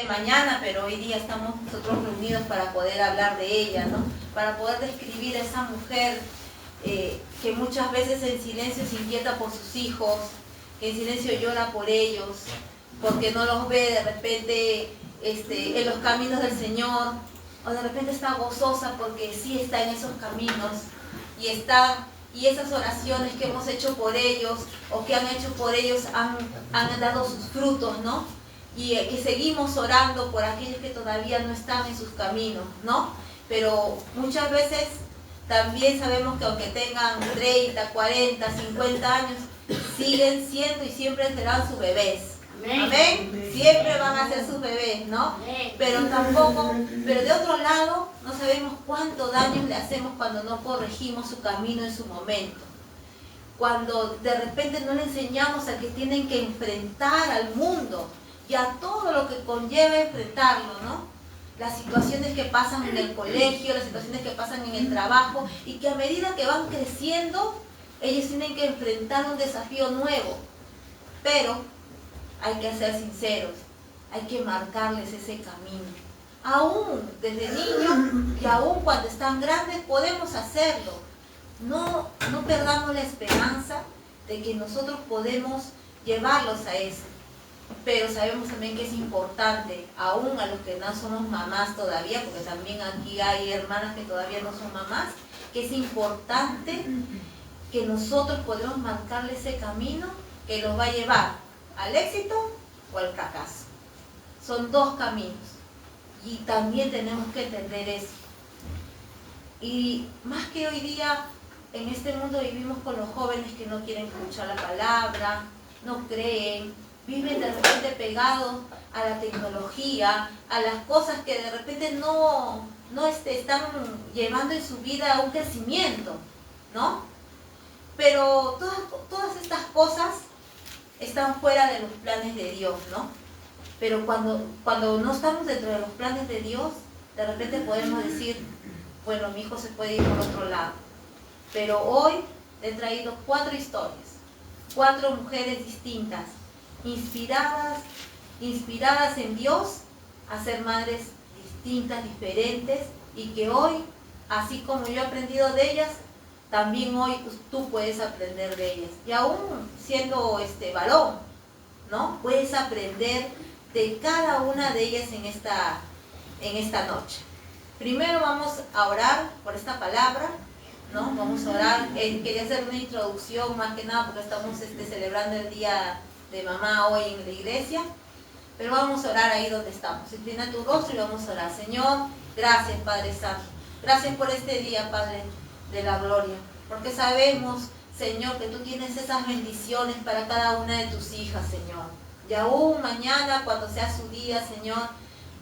mañana, pero hoy día estamos nosotros reunidos para poder hablar de ella, ¿no? Para poder describir a esa mujer que muchas veces en silencio se inquieta por sus hijos, que en silencio llora por ellos, porque no los ve de repente en los caminos del Señor, o de repente está gozosa porque sí está en esos caminos, y esas oraciones que hemos hecho por ellos, o que han hecho por ellos, han dado sus frutos, ¿no? Y que seguimos orando por aquellos que todavía no están en sus caminos, ¿no? Pero muchas veces también sabemos que aunque tengan 30, 40, 50 años, siguen siendo y siempre serán sus bebés. Amén. Siempre van a ser sus bebés, ¿no? Pero de otro lado, no sabemos cuánto daño le hacemos cuando no corregimos su camino en su momento. Cuando de repente no le enseñamos a que tienen que enfrentar al mundo y a todo lo que conlleva enfrentarlo, ¿no? Las situaciones que pasan en el colegio, las situaciones que pasan en el trabajo, y que a medida que van creciendo, ellos tienen que enfrentar un desafío nuevo. Pero hay que ser sinceros, hay que marcarles ese camino. Aún desde niños y aún cuando están grandes podemos hacerlo. No perdamos la esperanza de que nosotros podemos llevarlos a eso. Pero sabemos también que es importante, aún a los que no somos mamás todavía, porque también aquí hay hermanas que todavía no son mamás, que es importante que nosotros podamos marcarle ese camino que los va a llevar al éxito o al fracaso. Son dos caminos y también tenemos que entender eso. Y más que hoy día, en este mundo vivimos con los jóvenes que no quieren escuchar la palabra, no creen, viven de repente pegados a la tecnología, a las cosas que de repente no están llevando en su vida a un crecimiento, ¿no? Pero todas estas cosas están fuera de los planes de Dios, ¿no? Pero cuando no estamos dentro de los planes de Dios, de repente podemos decir, bueno, mi hijo se puede ir por otro lado. Pero hoy he traído 4 historias, 4 mujeres distintas, inspiradas en Dios a ser madres distintas, diferentes, y que hoy, así como yo he aprendido de ellas, también hoy tú puedes aprender de ellas. Y aún siendo varón, ¿no? Puedes aprender de cada una de ellas en esta noche. Primero vamos a orar por esta palabra, ¿no? Vamos a orar. Quería hacer una introducción más que nada porque estamos celebrando el Día de Mamá hoy en la iglesia, pero vamos a orar ahí donde estamos. Inclina tu rostro y vamos a orar. Señor, gracias, Padre Santo. Gracias por este día, Padre de la gloria, porque sabemos, Señor, que tú tienes esas bendiciones para cada una de tus hijas, Señor. Y aún mañana, cuando sea su día, Señor,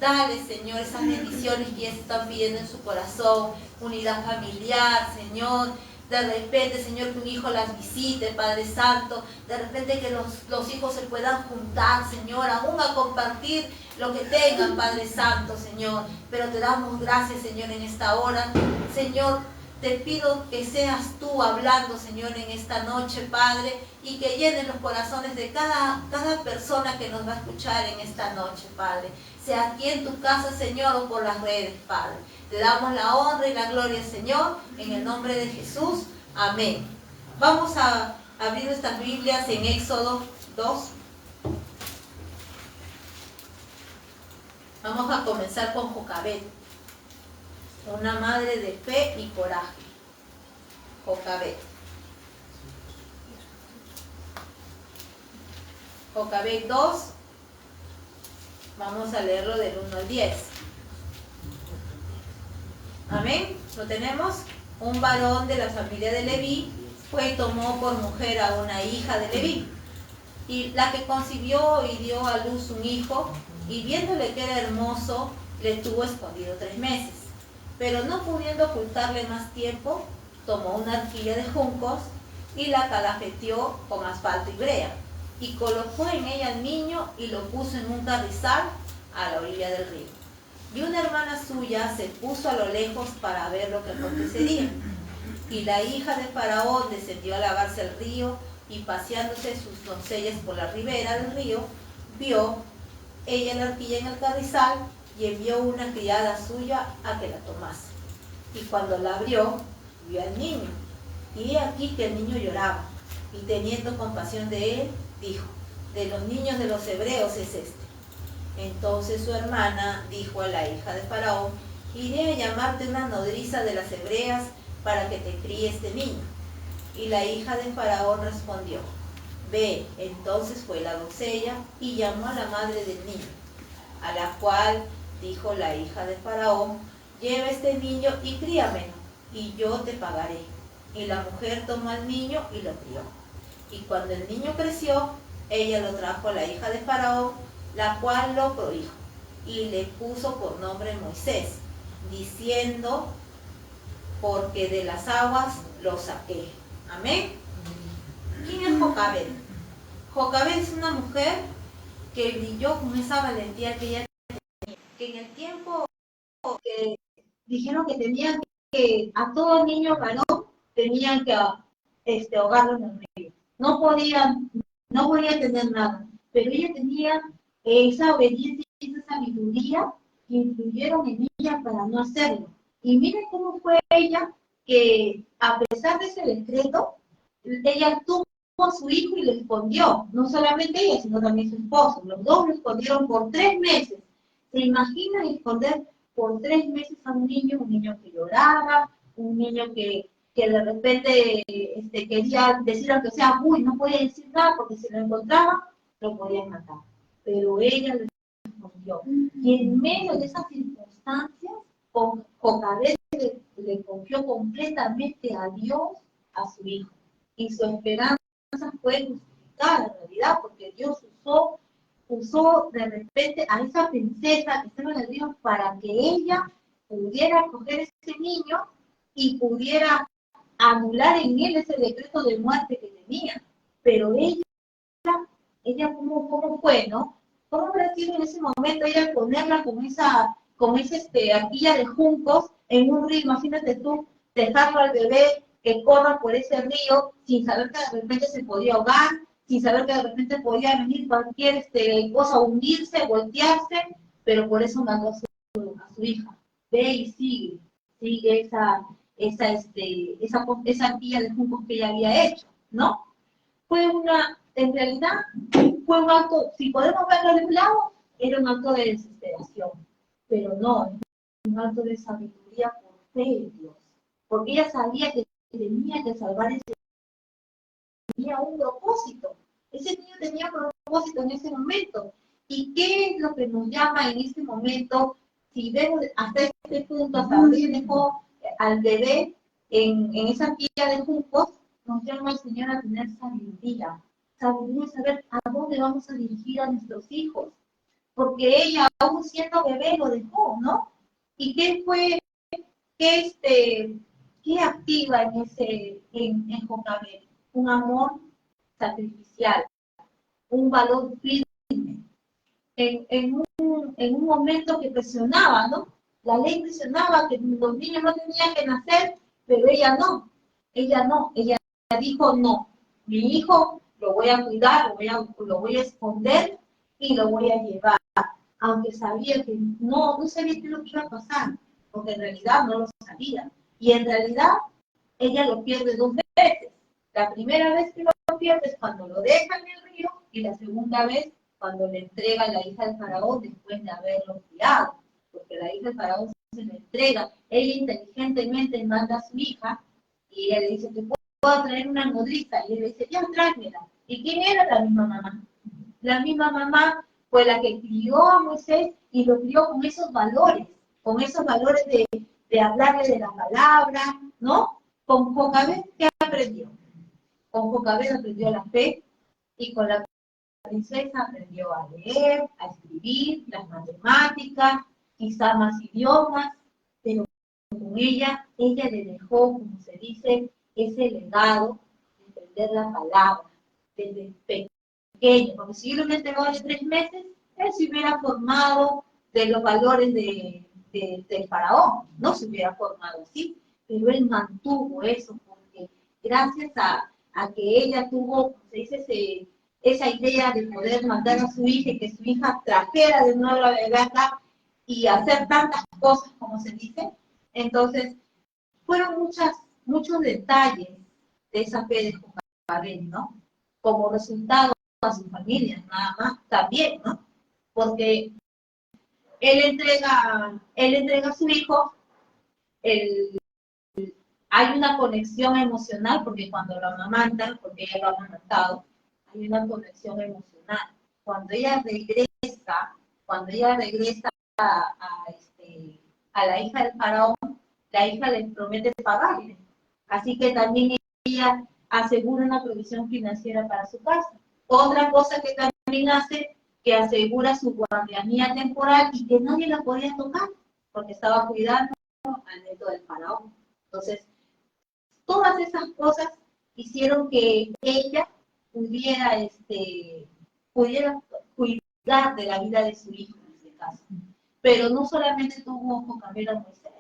dale, Señor, esas bendiciones que ellas están pidiendo en su corazón, unidad familiar, Señor. De repente, Señor, que un hijo las visite, Padre Santo. De repente que los hijos se puedan juntar, Señor, aún a compartir lo que tengan, Padre Santo, Señor. Pero te damos gracias, Señor, en esta hora. Señor, te pido que seas tú hablando, Señor, en esta noche, Padre, y que llenes los corazones de cada persona que nos va a escuchar en esta noche, Padre. Sea aquí en tu casa, Señor, o por las redes, Padre. Te damos la honra y la gloria, Señor, en el nombre de Jesús. Amén. Vamos a abrir nuestras Biblias en Éxodo 2. Vamos a comenzar con Jocabed, una madre de fe y coraje. Jocabed. Jocabed 2. Vamos a leerlo del 1 al 10. Amén. ¿Lo tenemos? Un varón de la familia de Leví fue y tomó por mujer a una hija de Leví. Y la que concibió y dio a luz un hijo, y viéndole que era hermoso, le tuvo escondido 3 meses. Pero no pudiendo ocultarle más tiempo, tomó una arquilla de juncos y la calafeteó con asfalto y brea, y colocó en ella al niño y lo puso en un carrizal a la orilla del río. Y una hermana suya se puso a lo lejos para ver lo que acontecería. Y la hija de Faraón descendió a lavarse al río, y paseándose sus doncellas por la ribera del río, vio ella la arquilla en el carrizal y envió una criada suya a que la tomase. Y cuando la abrió, vio al niño. Y he aquí que el niño lloraba. Y teniendo compasión de él, dijo: de los niños de los hebreos es este. Entonces su hermana dijo a la hija de Faraón: iré a llamarte una nodriza de las hebreas para que te críe este niño. Y la hija de Faraón respondió: ve. Entonces fue la doncella y llamó a la madre del niño, a la cual dijo la hija de Faraón: lleva este niño y críamelo, y yo te pagaré. Y la mujer tomó al niño y lo crió. Y cuando el niño creció, ella lo trajo a la hija de Faraón, la cual lo prohijo, y le puso por nombre Moisés, diciendo: porque de las aguas lo saqué. Amén. ¿Quién es Jocabed? Jocabed es una mujer que brilló con esa valentía que ella tenía, que en el tiempo que dijeron que tenían que, a todo niño varón, tenían que ahogarlo en el río. No podían tener nada, pero ella tenía esa obediencia y esa sabiduría que influyeron en ella para no hacerlo. Y miren cómo fue ella, que a pesar de ese decreto, ella tuvo a su hijo y le escondió. No solamente ella, sino también su esposo. Los dos lo escondieron por 3 meses. ¿Se imaginan esconder por 3 meses a un niño que lloraba, un niño que de repente quería decir aunque sea, uy, no podía decir nada porque si lo encontraba, lo podían matar? Pero ella lo escondió. Y en medio de esas circunstancias, Jocabed le confió completamente a Dios a su hijo. Y su esperanza fue justificada en realidad, porque Dios usó de repente a esa princesa que estaba en el río para que ella pudiera coger ese niño y pudiera anular en él ese decreto de muerte que tenía. Pero ella ¿cómo fue, no? ¿Cómo habrá sido en ese momento ella ponerla con esa arquilla de juncos en un río? Imagínate tú, dejarlo al bebé que corra por ese río sin saber que de repente se podía ahogar, sin saber que de repente podía venir cualquier cosa, hundirse, voltearse, pero por eso mandó a su hija. Ve y sigue esa arquilla de juncos que ella había hecho, ¿no? En realidad, fue un acto, si podemos verlo de un lado, era un acto de desesperación, pero no, es un acto de sabiduría por fe en Dios, porque ella sabía que tenía que salvar ese niño, tenía un propósito, ese niño tenía un propósito en ese momento. ¿Y qué es lo que nos llama en este momento? Si vemos hasta este punto, hasta donde ella dejó al bebé en esa arquilla de juncos, nos llama el Señor a tener sabiduría saber a dónde vamos a dirigir a nuestros hijos, porque ella, aún siendo bebé, lo dejó, ¿no? ¿Y qué activa en Jocabed? Un amor sacrificial, un valor firme, en un momento que presionaba, ¿no? La ley presionaba que los niños no tenían que nacer, pero ella no, ella dijo no, mi hijo lo voy a cuidar, lo voy a esconder y lo voy a llevar, aunque sabía que no sabía qué es lo que iba a pasar, porque en realidad no lo sabía. Y en realidad ella lo pierde 2 veces. La primera vez que lo pierde es cuando lo deja en el río, y la segunda vez cuando le entrega a la hija del faraón después de haberlo criado, porque la hija del faraón se le entrega. Ella inteligentemente manda a su hija y ella le dice: te puedo traer una nodriza, y él le dice: ya, tráemela. ¿Y quién era? La misma mamá. La misma mamá fue la que crió a Moisés y lo crió con esos valores de hablarle de la palabra, ¿no? Con Jocabed, ¿qué aprendió? Con Jocabed aprendió la fe, y con la princesa aprendió a leer, a escribir, las matemáticas, quizá más idiomas, pero con ella le dejó, como se dice, ese legado de entender la palabra desde pequeño, porque si yo lo hubiera entregado de 3 meses, él se hubiera formado de los valores del faraón, no se hubiera formado así, pero él mantuvo eso, porque gracias a que ella tuvo, como se dice, esa idea de poder mandar a su hija y que su hija trajera de nuevo la bebé acá y hacer tantas cosas como se dice. Entonces, fueron muchos detalles de esa fe de Jocabed, ¿no? Como resultado a su familia, nada más, también, ¿no? Porque él entrega a su hijo, hay una conexión emocional, porque cuando lo amamantan, porque ella lo ha amamantado, hay una conexión emocional. Cuando ella regresa a la hija del faraón, la hija le promete pagarle. Así que también ella asegura una provisión financiera para su casa. Otra cosa que también hace, que asegura su guardianía temporal y que nadie la podía tocar, porque estaba cuidando al nieto del faraón. Entonces, todas esas cosas hicieron que ella pudiera cuidar de la vida de su hijo en este caso. Pero no solamente tuvo Jocabed a Moisés,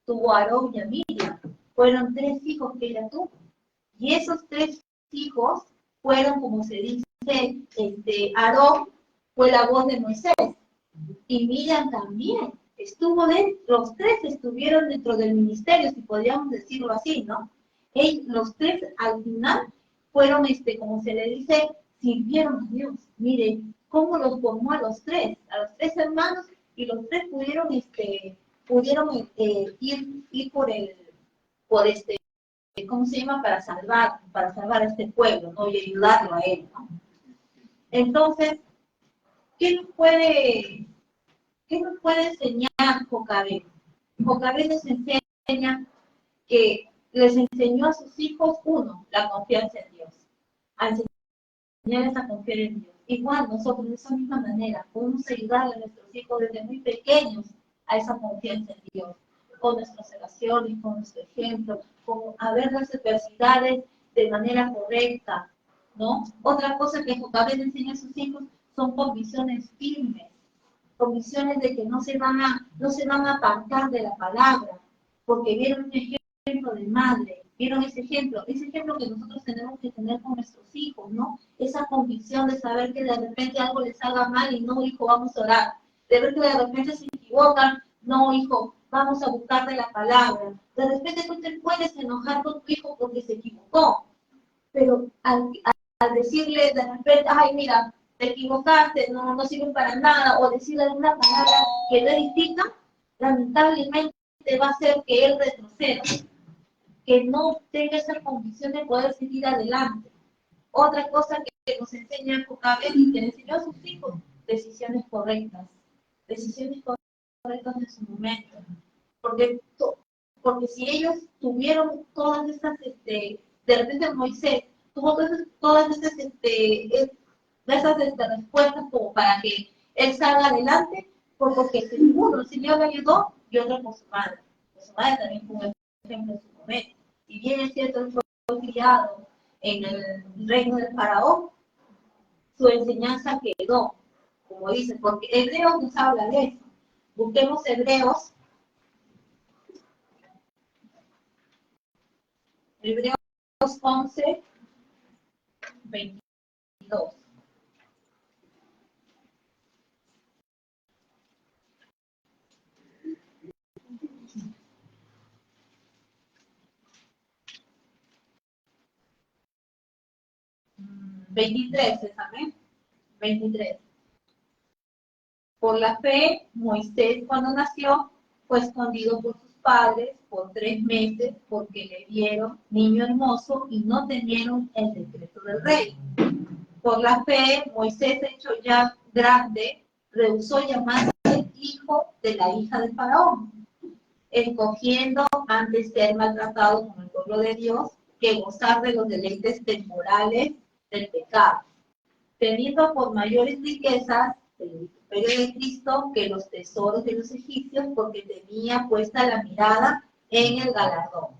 tuvo a Aarón y a Miriam. Fueron 3 hijos que ella tuvo. Y esos 3 hijos fueron, como se dice, Aarón fue la voz de Moisés. Y Miriam también. Los 3 estuvieron dentro del ministerio, si podríamos decirlo así, ¿no? Los 3 al final fueron, como se le dice, sirvieron a Dios. Miren cómo los formó a los 3 hermanos, y los 3 pudieron ir por ¿cómo se llama? Para salvar a este pueblo, ¿no? Y ayudarlo a él, ¿no? Entonces, ¿qué nos puede enseñar Jocabed? Jocabed nos enseña que les enseñó a sus hijos, uno, la confianza en Dios. A enseñarles a confiar en Dios. Igual nosotros, de esa misma manera, podemos ayudarle a nuestros hijos desde muy pequeños a esa confianza en Dios, con nuestras oraciones, con nuestro ejemplo, con ver las adversidades de manera correcta, ¿no? Otra cosa que Jocabed enseña a sus hijos son convicciones firmes, convicciones de que no se van a apartar de la palabra, porque vieron un ejemplo de madre, vieron ese ejemplo que nosotros tenemos que tener con nuestros hijos, ¿no? Esa convicción de saber que de repente algo les haga mal y no, hijo, vamos a orar. De ver que de repente se equivocan, no, hijo, vamos a buscar de la palabra. De repente tú te puedes enojar con tu hijo porque se equivocó, pero al decirle de repente, ay, mira, te equivocaste, no sirve para nada, o decirle alguna palabra que no edifica, lamentablemente va a hacer que él retroceda, que no tenga esa convicción de poder seguir adelante. Otra cosa que nos enseña Jocabed y que le enseñó a sus hijos, decisiones correctas en su momento. Porque si ellos tuvieron todas estas, de repente Moisés tuvo todas esas respuestas como para que él salga adelante, porque uno, el Señor le ayudó, y otro por su madre. Su madre también fue un ejemplo en su momento. Si bien es cierto, él fue criado en el reino del faraón, su enseñanza quedó, como dice, porque Hebreos nos habla de eso. Busquemos Hebreos 11, 22. ¿Amén? 23. Por la fe, Moisés, cuando nació, fue escondido por sus padres por 3 meses porque le vieron niño hermoso y no temieron el decreto del rey. Por la fe, Moisés, hecho ya grande, rehusó llamarse hijo de la hija del faraón, escogiendo antes ser maltratado con el pueblo de Dios que gozar de los deleites temporales del pecado, teniendo por mayores riquezas el imperio de Cristo que los tesoros de los egipcios, porque tenía puesta la mirada en el galardón.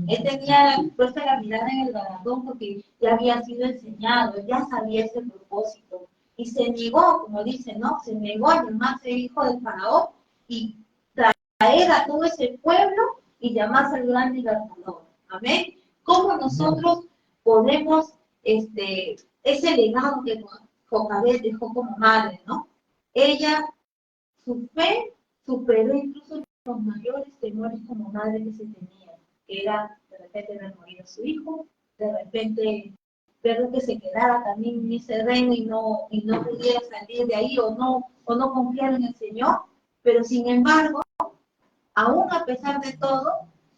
Él tenía puesta la mirada en el galardón porque ya había sido enseñado, ya sabía ese propósito. Y se negó, como dice, ¿no? Se negó a llamarse hijo del faraón y traer a todo ese pueblo y llamarse el gran libertador. Amén. ¿Cómo nosotros podemos ese legado que Jocabed dejó como madre, ¿no? Ella, su fe, superó incluso los mayores temores como madre que se tenía, que era de repente ver morir a su hijo, de repente ver que se quedara también en ese reino y no pudiera salir de ahí o no confiar en el Señor, pero sin embargo, aún a pesar de todo,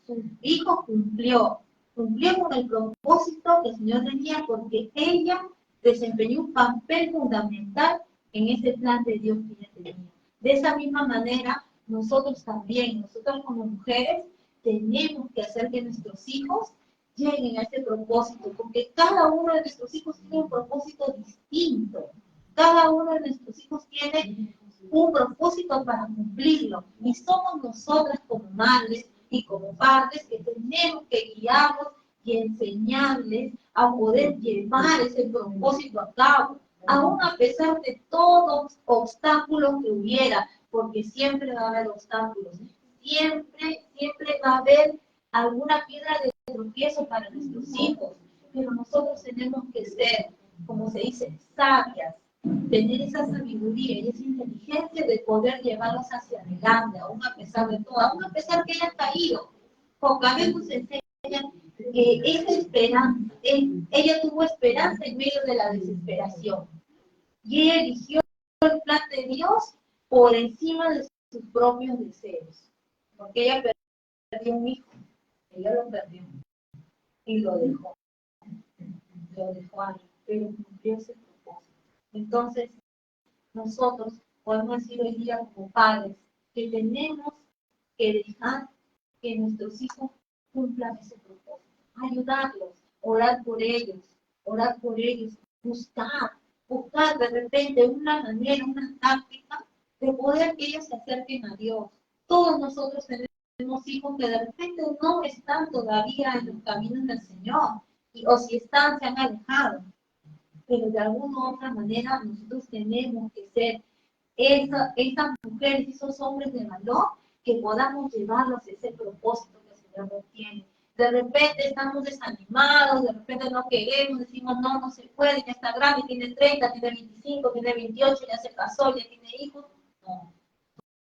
su hijo cumplió con el propósito que el Señor tenía porque ella desempeñó un papel fundamental en ese plan de Dios que ella tenía. De esa misma manera, nosotros también, nosotros como mujeres, tenemos que hacer que nuestros hijos lleguen a ese propósito, porque cada uno de nuestros hijos tiene un propósito distinto. Cada uno de nuestros hijos tiene un propósito para cumplirlo. Y somos nosotras como madres y como padres que tenemos que guiarlos y enseñarles a poder llevar ese propósito a cabo, aún a pesar de todos los obstáculos que hubiera, porque siempre va a haber obstáculos, siempre va a haber alguna piedra de tropiezo para nuestros hijos, pero nosotros tenemos que ser, como se dice, sabias, tener esa sabiduría y esa inteligencia de poder llevarlos hacia adelante, aún a pesar de todo, aún a pesar que hayan caído. Jocabed nos enseña que esa esperanza, ella tuvo esperanza en medio de la desesperación. Y ella eligió el plan de Dios por encima de sus propios deseos. Porque ella perdió un hijo, ella lo perdió y lo dejó ahí, pero cumplió ese propósito. Entonces, nosotros podemos decir hoy día como padres que tenemos que dejar que nuestros hijos cumplan ese propósito, ayudarlos, orar por ellos, buscar de repente una manera, una táctica de poder que ellos se acerquen a Dios. Todos nosotros tenemos hijos que de repente no están todavía en los caminos del Señor, o si están, se han alejado. Pero de alguna u otra manera nosotros tenemos que ser esas mujeres, esos hombres de valor, que podamos llevarlos a ese propósito que el Señor nos tiene. De repente estamos desanimados, de repente no queremos, decimos no se puede, ya está grande, tiene 30, tiene 25, tiene 28, ya se casó, ya tiene hijos. No,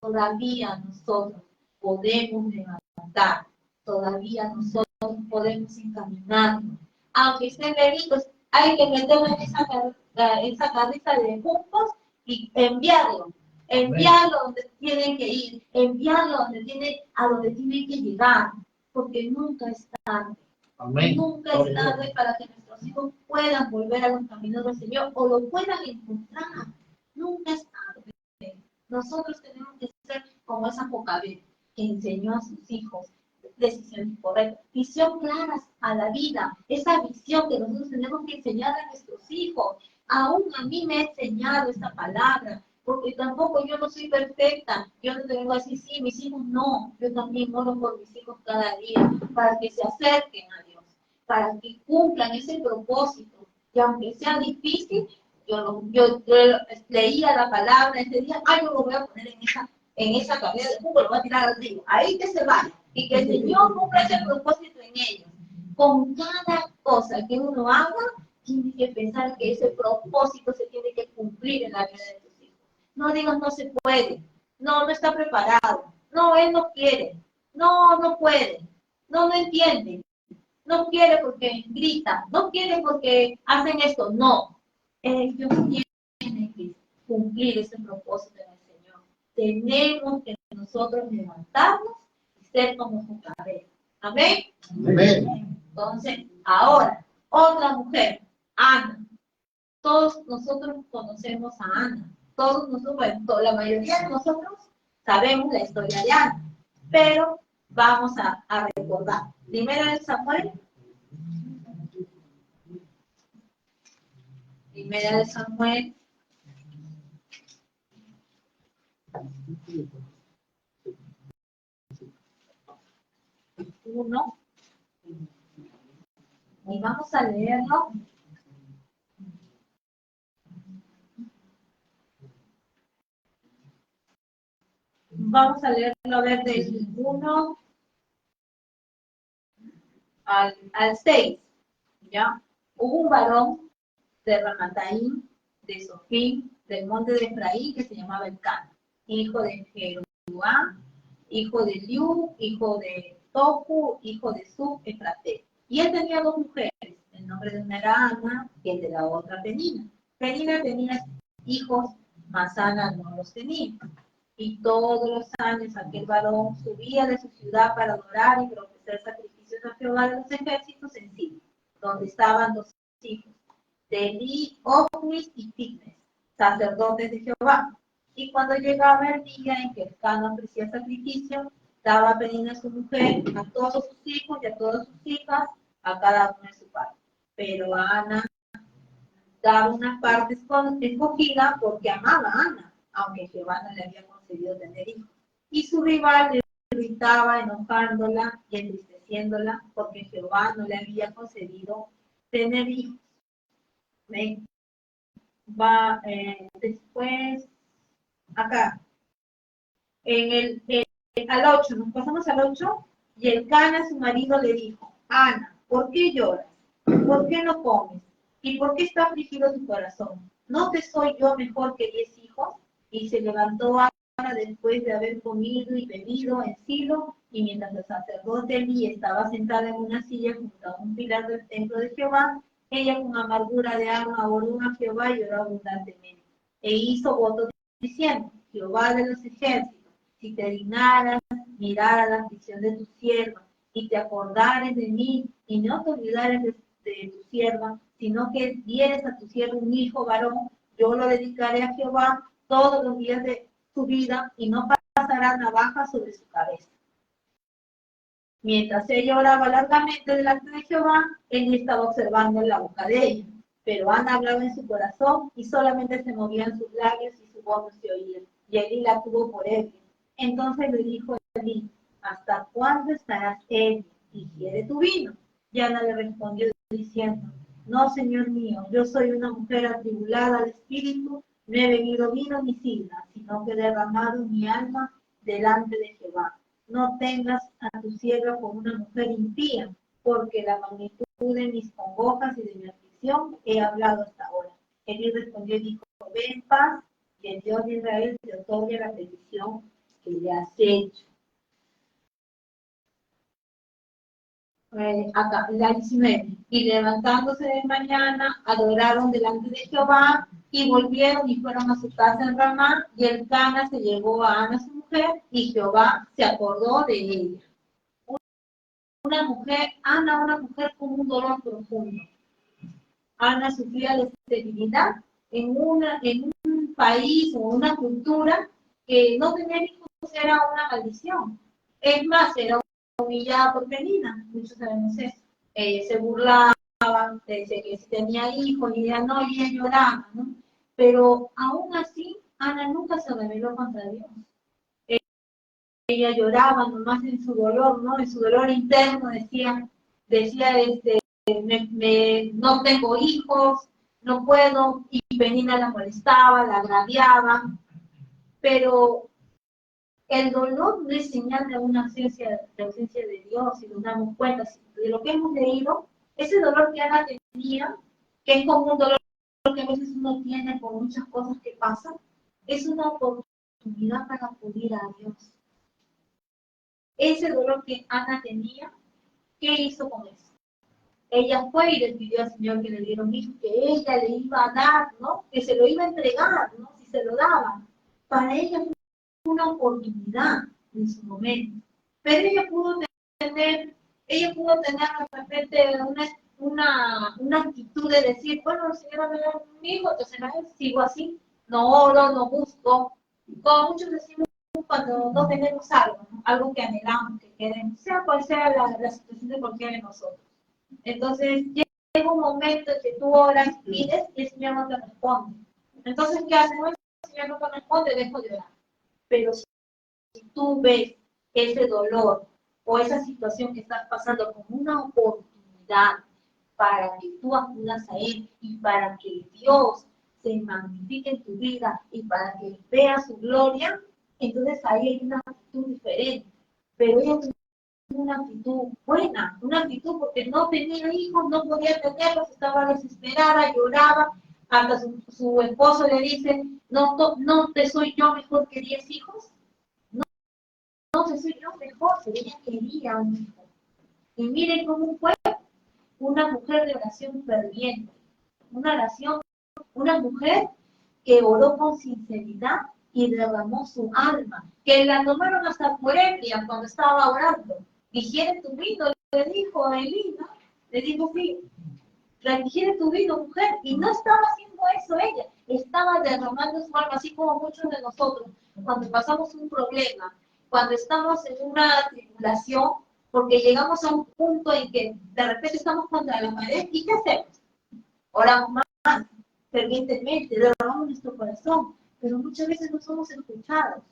todavía nosotros podemos levantar, todavía nosotros podemos encaminarnos. Aunque estén bebitos, hay que meterlo en esa carrita de juncos y enviarlo donde tienen que ir, enviarlo a donde tienen que llegar, porque nunca es tarde. Amén. Nunca es tarde para que nuestros hijos puedan volver a los caminos del Señor o lo puedan encontrar. Nunca es tarde. Nosotros tenemos que ser como esa Jocabed que enseñó a sus hijos decisiones correctas, visión claras a la vida, esa visión que nosotros tenemos que enseñar a nuestros hijos. Aún a mí me ha enseñado esta palabra, porque tampoco yo no soy perfecta. Yo no te vengo a decir, sí, mis hijos no. Yo también oro por mis hijos cada día, para que se acerquen a Dios, para que cumplan ese propósito. Y aunque sea difícil, yo leía la palabra ese día, yo lo voy a poner en esa cabeza de jugo, lo voy a tirar al río. Ahí que se vaya. Y que el Señor cumpla ese propósito en ellos. Con cada cosa que uno haga, tiene que pensar que ese propósito se tiene que cumplir en la vida de tus hijos. No digas no se puede, no está preparado, no, él no quiere, no puede, no entiende, no quiere porque grita, no quiere porque hacen esto, no. Ellos tienen que cumplir ese propósito en el Señor. Tenemos que nosotros levantarnos y ser como Jocabed. ¿Amén? Amén. Entonces, ahora, otra mujer, Ana. Todos nosotros conocemos a Ana. Todos nosotros, bueno, la mayoría de nosotros sabemos la historia de Ana. Pero vamos a recordar. Primera de Samuel. Primera de Samuel. 1. Y vamos a leerlo. Vamos a leerlo a ver del 1 al 6. ¿Ya? Hubo un varón de Ramataim, de Sofín, del monte de Efraín, que se llamaba Elcana, hijo de Jeroboam, hijo de Liu, hijo de Tohu, hijo de Sub, Efrate. Y él tenía dos mujeres, el nombre de una era Ana y el de la otra Penina. Penina tenía hijos, mas Ana no los tenía. Y todos los años aquel varón subía de su ciudad para adorar y ofrecer sacrificios a Jehová de los ejércitos en sí, donde estaban dos hijos, de Eli, Ofnis y Fitnes, sacerdotes de Jehová. Y cuando llegaba el día en que el Elcana ofrecía sacrificio, daba a Penina a su mujer, a todos sus hijos y a todas sus hijas, a cada uno de su parte. Pero a Ana daba una parte escogida porque amaba a Ana, aunque Jehová no le había concedido tener hijos. Y su rival le irritaba, enojándola y entristeciéndola, porque Jehová no le había concedido tener hijos. Va después, acá, al 8, nos pasamos al 8, y Elcana, su marido, le dijo: Ana, ¿por qué lloras? ¿Por qué no comes? ¿Y por qué está afligido tu corazón? ¿No te soy yo mejor que 10 hijos? Y se levantó Ana después de haber comido y bebido en Silo, y mientras el sacerdote Elí estaba sentada en una silla junto a un pilar del templo de Jehová, ella con amargura de alma oró a Jehová y oró abundantemente. E hizo voto diciendo: Jehová de los ejércitos, si te dignaras mirar a la aflicción de tu sierva, y te acordares de mí, y no te olvidares de tu sierva, sino que dieres a tu sierva un hijo varón, yo lo dedicaré a Jehová todos los días de su vida, y no pasará navaja sobre su cabeza. Mientras ella oraba largamente delante de Jehová, él estaba observando en la boca de ella. Pero Ana hablaba en su corazón, y solamente se movían sus labios y su voz no se oía. Y Elí la tuvo por ebria. Entonces le dijo a Elí: ¿hasta cuándo estarás ebria? Y quiere tu vino. Y Ana le respondió diciendo: no, Señor mío, yo soy una mujer atribulada de espíritu, no he bebido vino ni sidra, sino que he derramado mi alma delante de Jehová. No tengas a tu sierva como una mujer impía, porque la magnitud de mis congojas y de mi aflicción he hablado hasta ahora. Elí respondió y dijo: ve en paz, y el Dios de Israel te otorgue la petición que le has hecho. Acá, la 19. Y levantándose de mañana, adoraron delante de Jehová, y volvieron y fueron a su casa en Ramá, y Elcana se llevó a Ana su mujer, y Jehová se acordó de ella. Ana, una mujer con un dolor profundo. Ana sufría de esterilidad en un país o una cultura que no tener hijos era una maldición. Es más, era humillada por Penina, muchos sabemos eso. Se burlaban, de que si tenía hijos, y ella no, y ella lloraba, ¿no? Pero aún así, Ana nunca se rebeló contra Dios. Ella lloraba nomás en su dolor, ¿no? En su dolor interno decía, no tengo hijos, no puedo, y Penina la molestaba, la agraviaba, pero el dolor no es señal de una ausencia de Dios, si nos damos cuenta de lo que hemos leído. Ese dolor que Ana tenía, que es como un dolor que a veces uno tiene por muchas cosas que pasan, es una oportunidad para acudir a Dios. Ese dolor que Ana tenía, ¿qué hizo con eso? Ella fue y le pidió al Señor que le diera un hijo, que ella le iba a dar, ¿no? Que se lo iba a entregar, ¿no? Si se lo daba. Para ella fue una oportunidad en su momento. Pero ella pudo tener de repente una actitud de decir: bueno, el Señor me da un hijo, entonces sigo así, no oro, no busco. Como muchos decimos cuando no tenemos algo, ¿no? Algo que anhelamos, que queremos, sea cual sea la situación de cualquiera de nosotros. Entonces llega un momento en que tú oras, pides, y el Señor no te responde. Entonces, ¿qué haces? Bueno, el Señor no te responde, dejo de orar. Pero si tú ves ese dolor o esa situación que estás pasando como una oportunidad para que tú acudas a Él y para que Dios se magnifique en tu vida y para que veas su gloria, entonces ahí hay una actitud diferente. Pero ella una actitud buena, una actitud porque no tenía hijos, no podía tenerlos, estaba desesperada, lloraba, hasta su esposo le dice, no te soy yo mejor que 10 hijos, no te soy yo mejor, pero ella quería un hijo. Y miren cómo fue una mujer de oración ferviente, una mujer que oró con sinceridad y derramó su alma, que la tomaron hasta por ebria cuando estaba orando. Digiere tu vino, le dijo a Elina, le dijo, sí, digiere tu vino, mujer, y no estaba haciendo eso ella, estaba derramando su alma, así como muchos de nosotros, cuando pasamos un problema, cuando estamos en una tribulación, porque llegamos a un punto en que de repente estamos contra la pared, ¿y qué hacemos? Oramos más fervientemente, derramamos nuestro corazón, pero muchas veces no somos escuchados,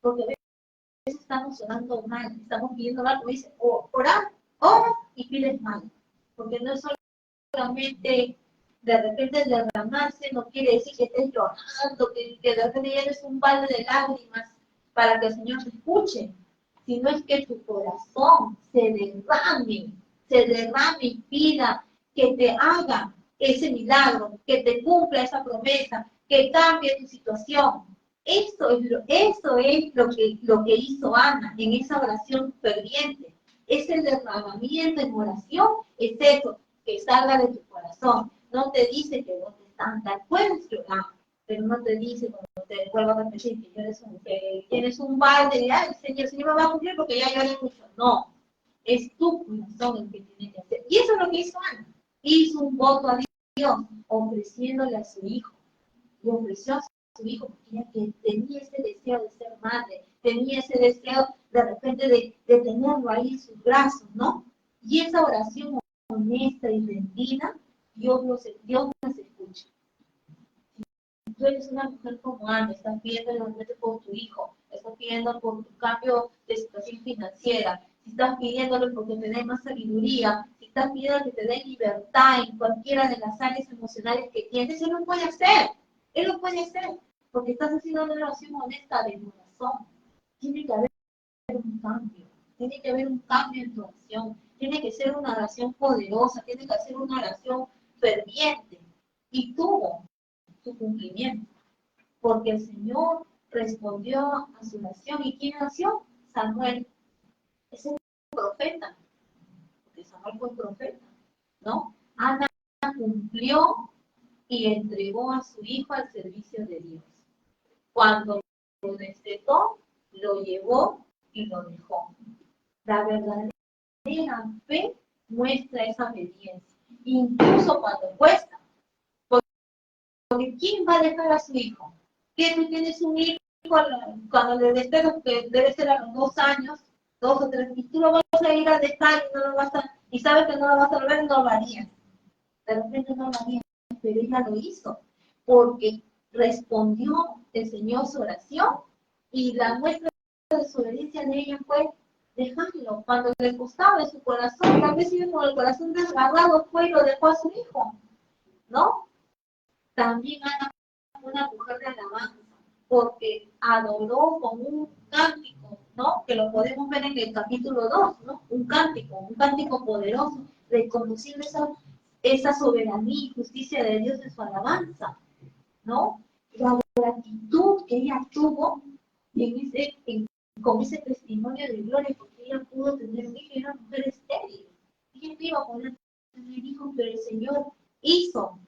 porque a veces estamos orando mal, estamos pidiendo mal, como dice, orar, ora y pides mal, porque no es solamente de repente derramarse, no quiere decir que estés llorando, que de repente eres un balde de lágrimas para que el Señor te escuche, sino es que tu corazón se derrame y pida que te haga ese milagro, que te cumpla esa promesa, que cambie tu situación. Eso es lo que hizo Ana en esa oración ferviente. Es el derramamiento en oración, es eso, que salga de tu corazón. No te dice que no te estanca, puedes llorar, pero no te dice, cuando te vuelvo a repetir, que tienes un balde y el Señor me va a cumplir porque ya lloré mucho. No, es tu corazón el que tiene que hacer. Y eso es lo que hizo Ana. Hizo un voto a Dios, ofreciéndole a su hijo. Le ofreció a su hijo porque ella que tenía ese deseo de ser madre, tenía ese deseo de repente de tenerlo ahí en sus brazos, ¿no? Y esa oración honesta y rendida, Dios nos escucha. Si tú eres una mujer como Ana, estás pidiendo realmente por tu hijo, estás pidiendo por tu cambio de situación financiera, si estás pidiéndole porque te dé más sabiduría, si estás pidiendo que te dé libertad en cualquiera de las áreas emocionales que tienes, Él lo puede hacer. Él lo puede hacer, porque estás haciendo una oración honesta de corazón. Tiene que haber un cambio, tiene que haber un cambio en tu oración, tiene que ser una oración poderosa, tiene que ser una oración ferviente. Y tuvo su cumplimiento, porque el Señor respondió a su oración. ¿Y quién nació? Samuel, ese profeta, porque Samuel fue profeta, ¿no? Ana cumplió y entregó a su hijo al servicio de Dios. Cuando lo destetó, lo llevó y lo dejó. La verdadera fe muestra esa obediencia, incluso cuando cuesta. Porque ¿quién va a dejar a su hijo? ¿Que tú tienes un hijo cuando le destetas, que debe ser a los 2 años, 2 o 3, y tú lo vas a ir a dejar y no lo vas a, y sabes que no lo vas a volver, no lo harías. De repente no lo harías, pero ella lo hizo, porque respondió el Señor su oración, y la muestra de su obediencia de ella fue dejarlo. Cuando le costaba en su corazón, tal vez iba con el corazón desgarrado, fue y lo dejó a su hijo, ¿no? También Ana fue una mujer de alabanza, porque adoró con un cántico, ¿no? Que lo podemos ver en el capítulo 2, ¿no? Un cántico poderoso, reconociendo esa soberanía y justicia de Dios en su alabanza, ¿no? La gratitud que ella tuvo con ese testimonio de gloria, porque ella pudo tener un hijo y era una mujer estéril. Ella no iba a poder tener hijos, pero el Señor hizo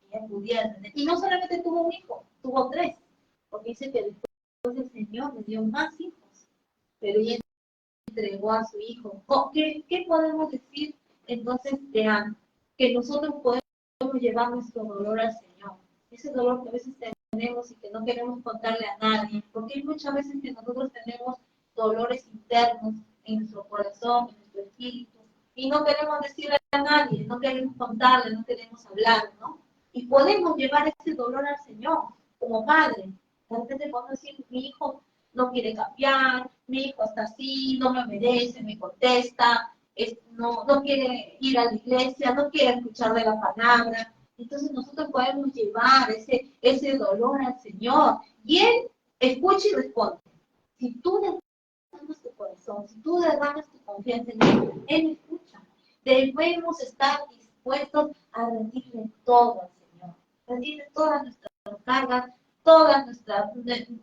que ella pudiera tener. Y no solamente tuvo un hijo, tuvo 3, porque dice que después el Señor le dio más hijos, pero ella entregó a su hijo. ¿Qué podemos decir entonces de Ana? Que nosotros podemos llevar nuestro dolor al Señor. Ese dolor que a veces tenemos y que no queremos contarle a nadie, porque hay muchas veces que nosotros tenemos dolores internos en nuestro corazón, en nuestro espíritu, y no queremos decirle a nadie, no queremos contarle, no queremos hablar, ¿no? Y podemos llevar ese dolor al Señor como padre. De repente podemos decir, mi hijo no quiere cambiar, mi hijo está así, no me obedece, me contesta, no quiere ir a la iglesia, no quiere escuchar de la palabra. Entonces nosotros podemos llevar ese dolor al Señor y Él escucha y responde. Si tú derramas tu corazón corazón, si tú derramas tu confianza en Él escucha. Debemos estar dispuestos a rendirle todo al Señor, rendirle todas nuestras cargas, todas nuestras,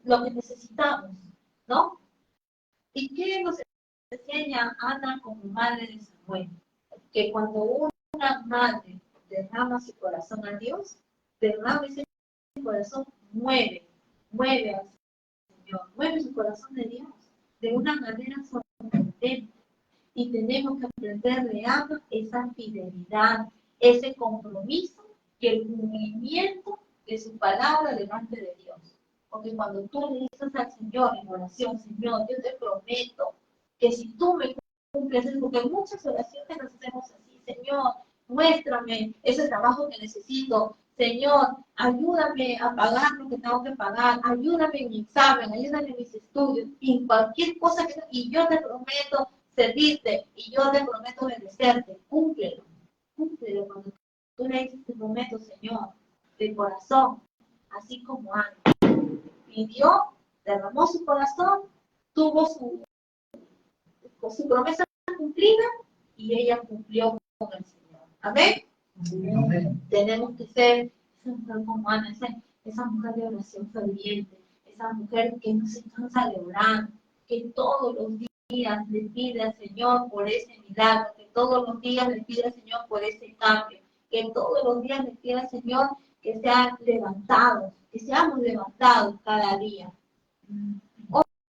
lo que necesitamos, ¿no? ¿Y qué nos enseña Ana como madre de Samuel? Que cuando una madre derrama su corazón a Dios, derrama ese corazón, mueve al Señor, mueve su corazón de Dios de una manera sorprendente. Y tenemos que aprenderle a esa fidelidad, ese compromiso y el cumplimiento de su palabra delante de Dios. Porque cuando tú le dices al Señor en oración, Señor, yo te prometo que si tú me cumples, porque en muchas oraciones nos hacemos así, Señor, muéstrame ese trabajo que necesito, Señor, ayúdame a pagar lo que tengo que pagar, ayúdame en mi examen, ayúdame en mis estudios, y en cualquier cosa que y yo te prometo servirte, y yo te prometo obedecerte, cúmplelo cuando tú le dices te prometo, Señor, de corazón, así como Ana pidió, derramó su corazón, tuvo su promesa cumplida y ella cumplió con el Señor. Amén. Amén. Tenemos que ser esa mujer como Ana, esa mujer de oración ferviente, esa mujer que no se cansa de orar, que todos los días le pide al Señor por ese milagro, que todos los días le pide al Señor por ese cambio, que todos los días le pide al Señor que sean levantados, que seamos levantados cada día.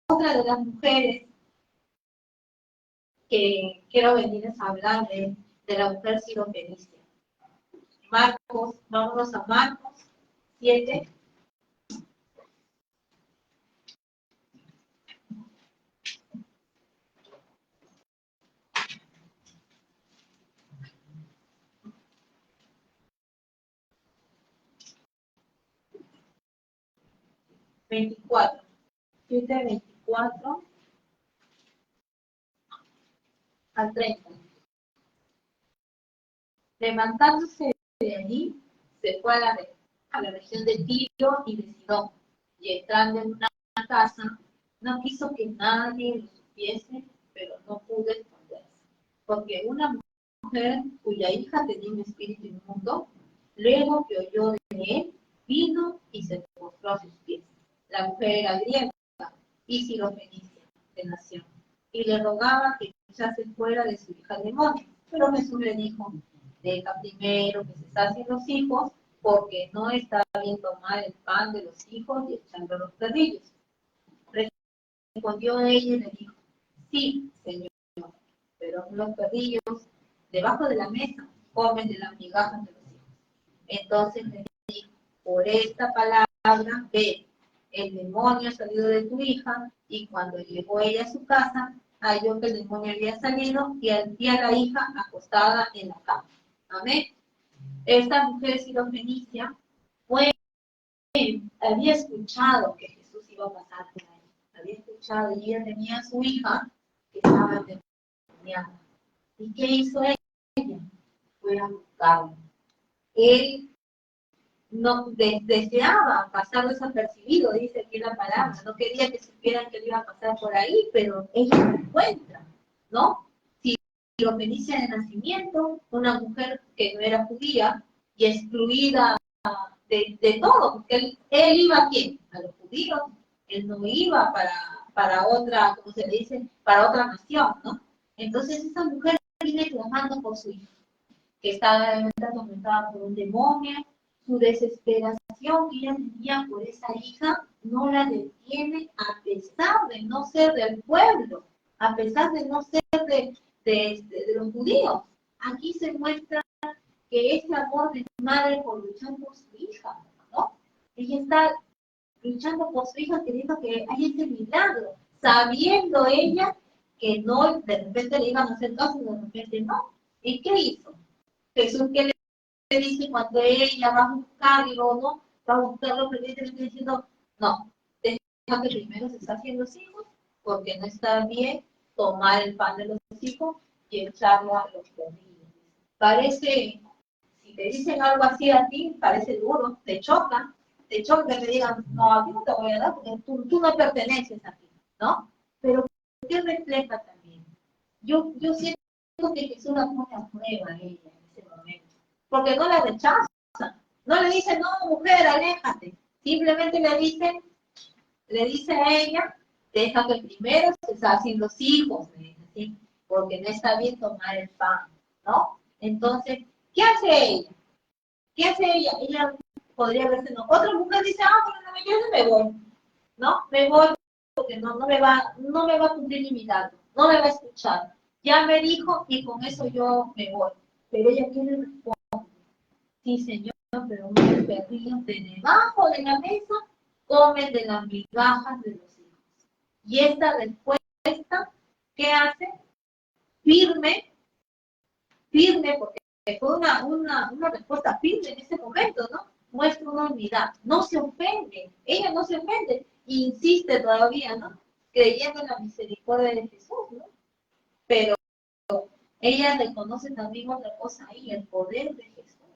Otra de las mujeres que quiero venirles a hablar de la mujer sirofenicia. Marcos, vámonos a Marcos 7. ...24... 7:24 al 30. Levantándose de allí, se fue a la región de Tiro y de Sidón, y entrando en una casa, no quiso que nadie lo supiese, pero no pudo esconderse, porque una mujer cuya hija tenía un espíritu inmundo, luego que oyó de él, vino y se postró a sus pies. La mujer era griega y sirofenicia de nación, y le rogaba que echase fuera de su hija el demonio. Pero Jesús le dijo: deja primero que se sacien los hijos, porque no está bien tomar el pan de los hijos y echarlo a los perrillos. Respondió ella y le dijo: sí, Señor, pero los perrillos debajo de la mesa comen de las migajas de los hijos. Entonces le dijo: por esta palabra, ve, el demonio ha salido de tu hija. Y cuando llegó ella a su casa, halló que el demonio había salido y a la hija acostada en la cama. Amén. Esta mujer sirofenicia había escuchado que Jesús iba a pasar por ahí. Había escuchado y ella tenía a su hija que estaba endemoniada. ¿Y qué hizo ella? Fue a buscarlo. Él no deseaba pasar desapercibido, dice aquí la palabra. No quería que supieran que él iba a pasar por ahí, pero ella lo encuentra, ¿no? Sirofenicia de nacimiento, una mujer que no era judía y excluida de todo, porque él iba a quién, a los judíos, él no iba para otra, como se le dice, para otra nación, ¿no? Entonces esa mujer viene clamando por su hija, que estaba atormentada por un demonio. Su desesperación que ella tenía por esa hija no la detiene, a pesar de no ser del pueblo, a pesar de no ser de los judíos. Aquí se muestra que ese amor de madre por luchar por su hija, ¿no? Ella está luchando por su hija, queriendo que haya ese milagro, sabiendo ella que no, de repente le iban a hacer caso, de repente no. ¿Y qué hizo? Jesús, ¿qué le dice cuando ella va a buscarlo, no? Va a buscarlo, pero ella le está diciendo: no, deja que primero se saquen los hijos, porque no está bien tomar el pan de los hijos y echarlo a los perrillos. Parece, si te dicen algo así a ti, parece duro, te choca que te digan: no, a ti no te voy a dar porque tú no perteneces aquí, ¿no? Pero ¿qué refleja también. Yo siento que Jesús la pone a prueba a ella en ese momento, porque no la rechaza, no le dice, no, mujer, aléjate, simplemente le dice a ella, deja que primero se sacien los hijos, ¿sí? Porque no está bien tomar el pan, ¿no? Entonces, ¿qué hace ella? ¿Qué hace ella? Ella podría verse, no. Otra mujer dice, bueno, no me quedo, me voy, ¿no? Me voy porque no me va a cumplir ni milagro, no me va a escuchar. Ya me dijo y con eso yo me voy. Pero ella quiere responder, sí, señor, pero unos perrillos de debajo de la mesa comen de las migajas de los hijos. Y esta respuesta, ¿qué hace? Firme, porque fue una respuesta firme en ese momento, ¿no? Muestra una unidad, no se ofende, ella no se ofende, insiste todavía, ¿no? Creyendo en la misericordia de Jesús, ¿no? Pero ella reconoce también otra cosa ahí, el poder de Jesús,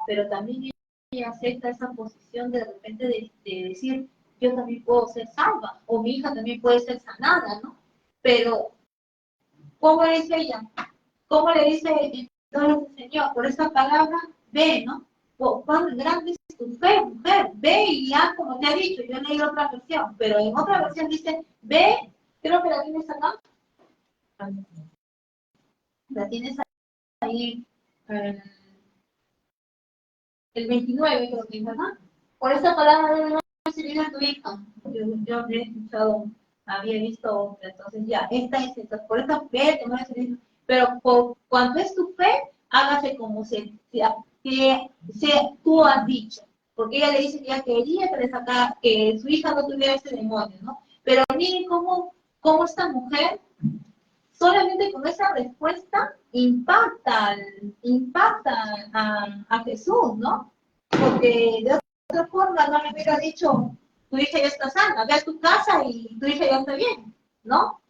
pero también ella acepta esa posición de repente de decir, yo también puedo ser salva, o mi hija también puede ser sanada, ¿no? Pero, ¿cómo es ella? ¿Cómo le dice entonces el Señor? Por esa palabra, ve, ¿no? Cuán grande es tu fe, mujer, ve y haz como te ha dicho. Yo he leído otra versión, pero en otra versión dice, ve, creo que la tienes acá. La tienes ahí, el 29, creo que es, ¿verdad? Por esa palabra debe no recibir a tu hija. Yo había escuchado, había visto otra, entonces ya, esta es esta, por esa fe te voy a recibir. Pero por cuanto es tu fe, hágase como tú has dicho. Porque ella le dice que ella quería que su hija no tuviera ese demonio, ¿no? Pero miren cómo esta mujer, solamente con esa respuesta, impacta a Jesús, ¿no? Porque de otra forma no le hubiera dicho, tu hija ya está sana, ve a tu casa y tu hija ya está bien, ¿no?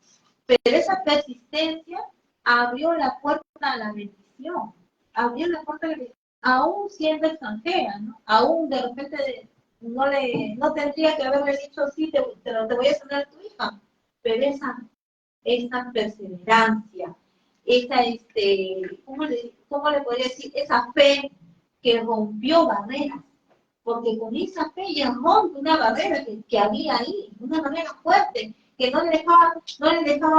Pero esa persistencia abrió la puerta a la bendición, abrió la puerta a la bendición, aún siendo extranjera, ¿no? Aún de repente no tendría que haberle dicho, sí, te voy a sanar a tu hija, pero esa perseverancia, ¿cómo le podría decir? Esa fe que rompió barreras, porque con esa fe ella rompe una barrera que había ahí, una barrera fuerte, que no le dejaba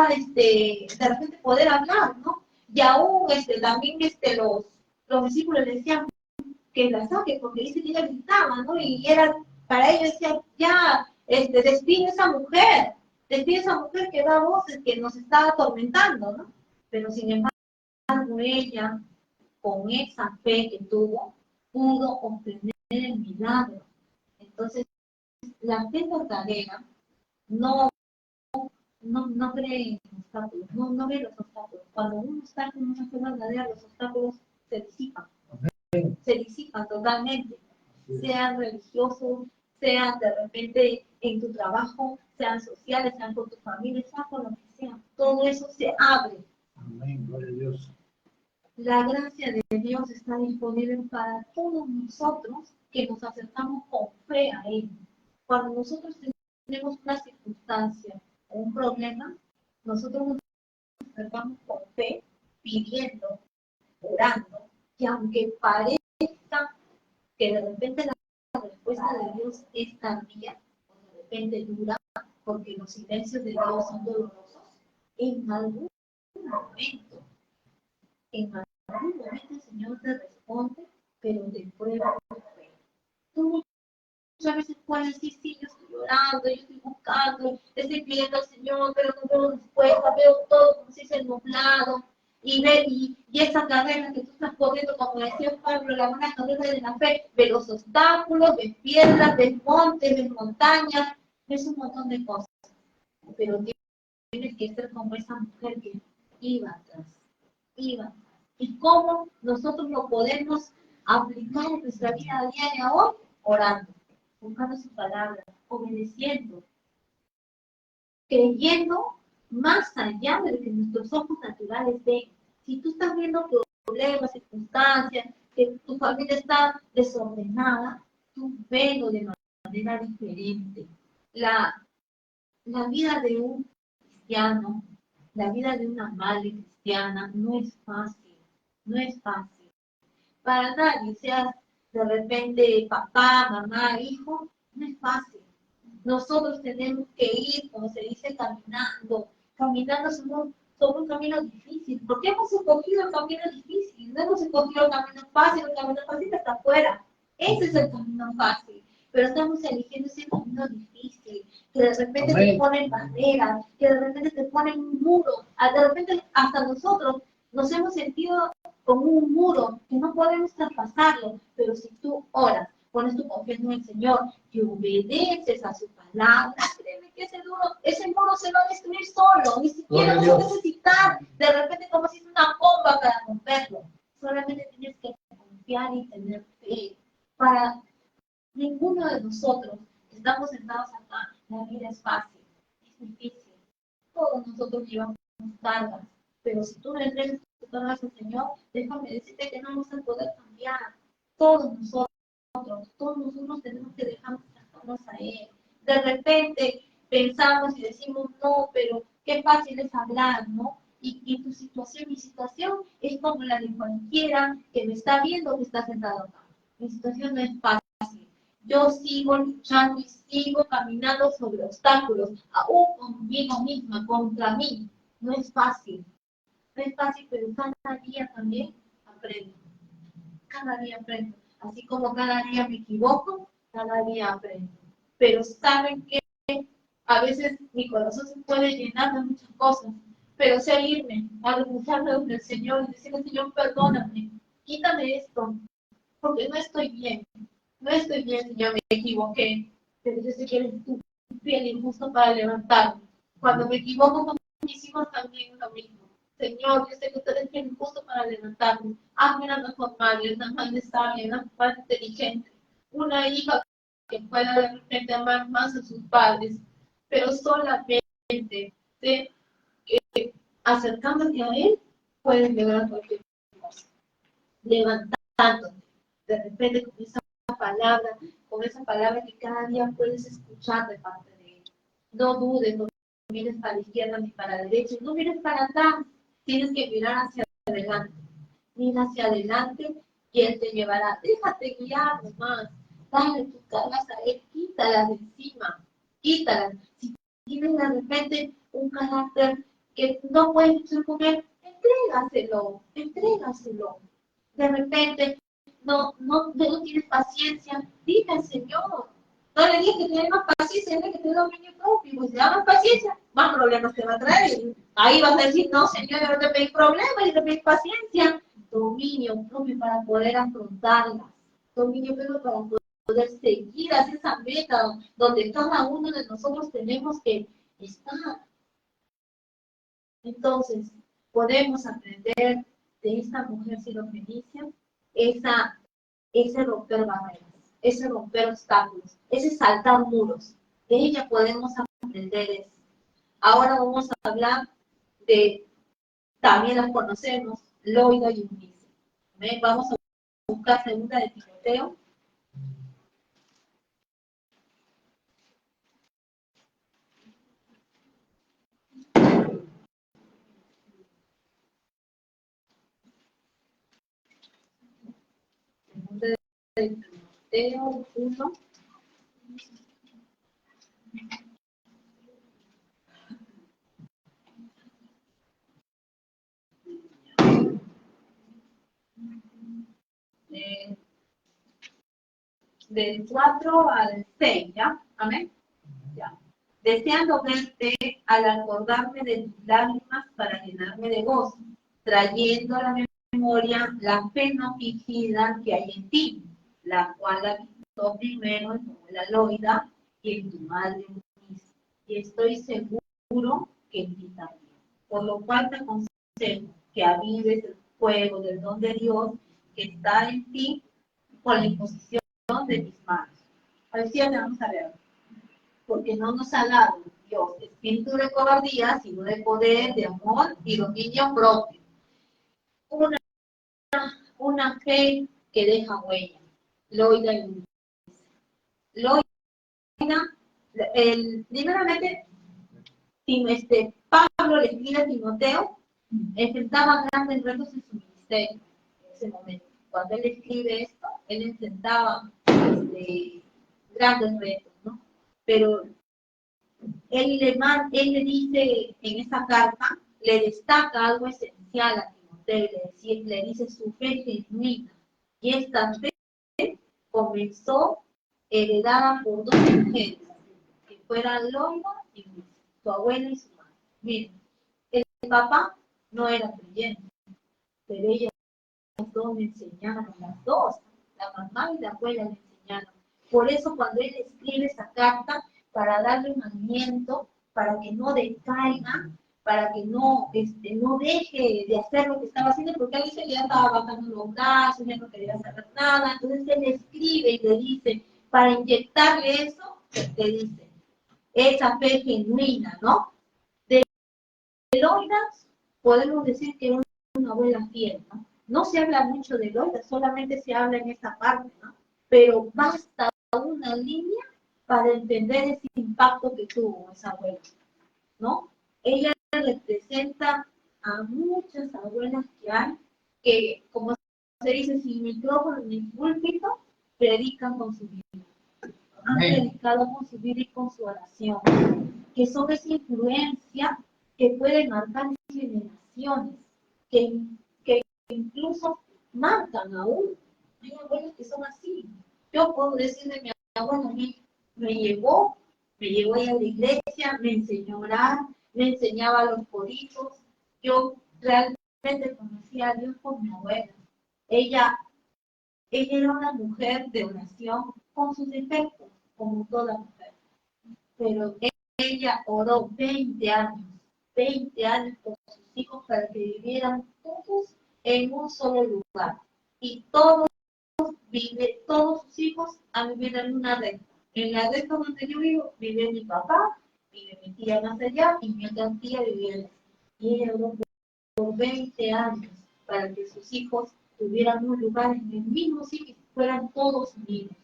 de repente poder hablar, ¿no? Y aún también los discípulos le decían que la saque, porque dice que ella gritaba, ¿no? Y era, para ellos decían, ya, despide a esa mujer que da voces, que nos está atormentando, ¿no? Pero sin embargo ella, con esa fe que tuvo, pudo obtener el milagro. Entonces, la fe verdadera no cree en obstáculos, no ve los obstáculos. Cuando uno está con una fe verdadera, los obstáculos se disipan totalmente. Sean religiosos, sean de repente en tu trabajo, sean sociales, sean con tu familia, sean con lo que sea. Todo eso se abre. Amén, gloria a Dios. La gracia de Dios está disponible para todos nosotros que nos acercamos con fe a Él. Cuando nosotros tenemos una circunstancia o un problema, nosotros nos acercamos con fe, pidiendo, orando, que aunque parezca que de repente la respuesta de Dios es tardía, o de repente dura, porque los silencios de Dios son dolorosos, en algún momento el Señor te responde, pero te prueba tu fe. Tú muchas veces puedes decir, sí, yo estoy llorando, yo estoy buscando, estoy pidiendo al Señor, pero no veo respuesta, veo todo como si se nublado, y esa carrera que tú estás corriendo, como decía Pablo, la buena carrera de la fe, ve los obstáculos, ves piedras, ves montes, ves montañas, ves un montón de cosas, pero tienes que ser como esa mujer que iba atrás. ¿Y cómo nosotros lo podemos aplicar en nuestra vida diaria hoy? Orando, buscando su palabra, obedeciendo, creyendo más allá de lo que nuestros ojos naturales ven. Si tú estás viendo problemas, circunstancias, que tu familia está desordenada, tú velo de manera diferente. La vida de un cristiano La vida de una madre cristiana no es fácil, no es fácil. Para nadie, seas de repente papá, mamá, hijo, no es fácil. Nosotros tenemos que ir, como se dice, caminando sobre un camino difícil. ¿Por qué hemos escogido el camino difícil? No hemos escogido el camino fácil está afuera. Ese es el camino fácil. Pero estamos eligiendo ese camino difícil, que de repente te ponen barreras, que de repente te ponen un muro. De repente hasta nosotros nos hemos sentido como un muro que no podemos traspasarlo. Pero si tú oras, pones tu confianza en el Señor y obedeces a su palabra, créeme que ese muro se va a destruir solo, ni siquiera vas a necesitar de repente como si es una bomba para romperlo. Solamente tienes que confiar y tener fe. Para ninguno de nosotros que estamos sentados acá, la vida es fácil, es difícil. Todos nosotros llevamos cargas, pero si tú le entregas tus cargas al Señor, déjame decirte que no vamos a poder cambiar. Todos nosotros tenemos que dejar nuestras cargas a Él. De repente pensamos y decimos, no, pero qué fácil es hablar, ¿no? Y tu situación, mi situación es como la de cualquiera que me está viendo que está sentado acá. Mi situación no es fácil. Yo sigo luchando y sigo caminando sobre obstáculos, aún conmigo misma, contra mí. No es fácil. No es fácil, pero cada día también aprendo. Cada día aprendo. Así como cada día me equivoco, cada día aprendo. Pero saben que a veces mi corazón se puede llenar de muchas cosas, pero sé irme a refugiarme donde el Señor y decirle, Señor, perdóname, quítame esto, porque no estoy bien. No estoy bien, Señor, me equivoqué, pero yo sé que eres tú, fiel y justo para levantarme. Cuando me equivoco con mis hijos también lo mismo. Señor, yo sé que tú eres fiel y justo para levantarme. Hazme una mejor madre, una madre sabia, una madre inteligente, una hija que pueda de repente amar más a sus padres, pero solamente acercándote a Él puedes lograr cualquier cosa. Levantándote, de repente con esa palabra que cada día puedes escuchar de parte de Él. No dudes, no mires para la izquierda ni para la derecha, no mires para atrás, tienes que mirar hacia adelante. Mira hacia adelante y Él te llevará. Déjate guiar nomás. Dale tus cargas a Él, quítalas de encima, quítalas. Si tienes de repente un carácter que no puedes luchar con Él, entrégaselo. De repente no tienes paciencia, dile al Señor. No le digas que tienes más paciencia, dile que te da dominio propio. Pues si da más paciencia, más problemas te va a traer. Ahí vas a decir, no, Señor, yo no te pedí problemas, yo te pedí paciencia. Dominio propio para poder afrontarlas. Dominio propio para poder seguir hacia esa meta donde cada uno de nosotros tenemos que estar. Entonces, podemos aprender de esta mujer sirofenicia ese romper barreras, ese romper obstáculos, ese saltar muros. De ella podemos aprender eso. Ahora vamos a hablar de, también las conocemos, Loida y Eunice. Vamos a buscar segunda de Timoteo. Segunda de Timoteo 1. Del 4 al 6, ¿ya? Amén. Ya. Deseando verte al acordarme de tus lágrimas para llenarme de gozo, trayendo a la memoria la fe no fingida que hay en ti, la cual habitó primero en tu abuela Loida y en tu madre Eunice, y estoy seguro que en ti también. Por lo cual te aconsejo que avives el fuego del don de Dios que está en ti por la imposición de mis manos. Al cierre vamos a ver. Porque no nos ha dado Dios espíritu de cobardía, sino de poder, de amor y dominio propio. Una fe que deja huella. Loida y Eunice. Loida, primeramente, Pablo le escribe a Timoteo, enfrentaba grandes retos en su ministerio en ese momento. Cuando él escribe esto, él enfrentaba grandes retos, ¿no? Pero él le dice en esa carta, le destaca algo esencial a Timoteo, le dice su fe genuina. Y esta fe comenzó heredada por dos mujeres, que fueran Loida y Luisa, su abuela y su madre. Miren, el papá no era creyente, pero ellas dos me enseñaron, las dos, la mamá y la abuela me enseñaron. Por eso cuando él escribe esa carta, para darle un aliento, para que no decaiga, para que no deje de hacer lo que estaba haciendo, porque a veces ya estaba bajando los brazos, ya no quería saber nada, entonces él escribe y le dice, para inyectarle eso, le dice, esa fe genuina, ¿no? De Loida podemos decir que es una abuela fiel, ¿no? No se habla mucho de Loida, solamente se habla en esta parte, ¿no? Pero basta una línea para entender ese impacto que tuvo esa abuela, ¿no? Ella representa a muchas abuelas que hay, que, como se dice, sin micrófono ni púlpito, predican con su vida. Han predicado con su vida y con su oración, que son esa influencia que puede marcar generaciones, que incluso marcan aún. Hay abuelos que son así. Yo puedo decir de mi abuela, a mí me llevó ella a la iglesia, me enseñó a orar, me enseñaba los coritos. Yo realmente conocí a Dios por mi abuela. Ella era una mujer de oración con sus defectos, como toda mujer. Pero ella oró 20 años por sus hijos para que vivieran todos en un solo lugar. Y todos sus hijos han vivido en una recta. En la recta donde yo vivo, vive mi papá, vive mi tía más allá, y mi otra tía vivía allá. Y ella oró por 20 años para que sus hijos tuvieran un lugar en el mismo sitio, fueran todos unidos.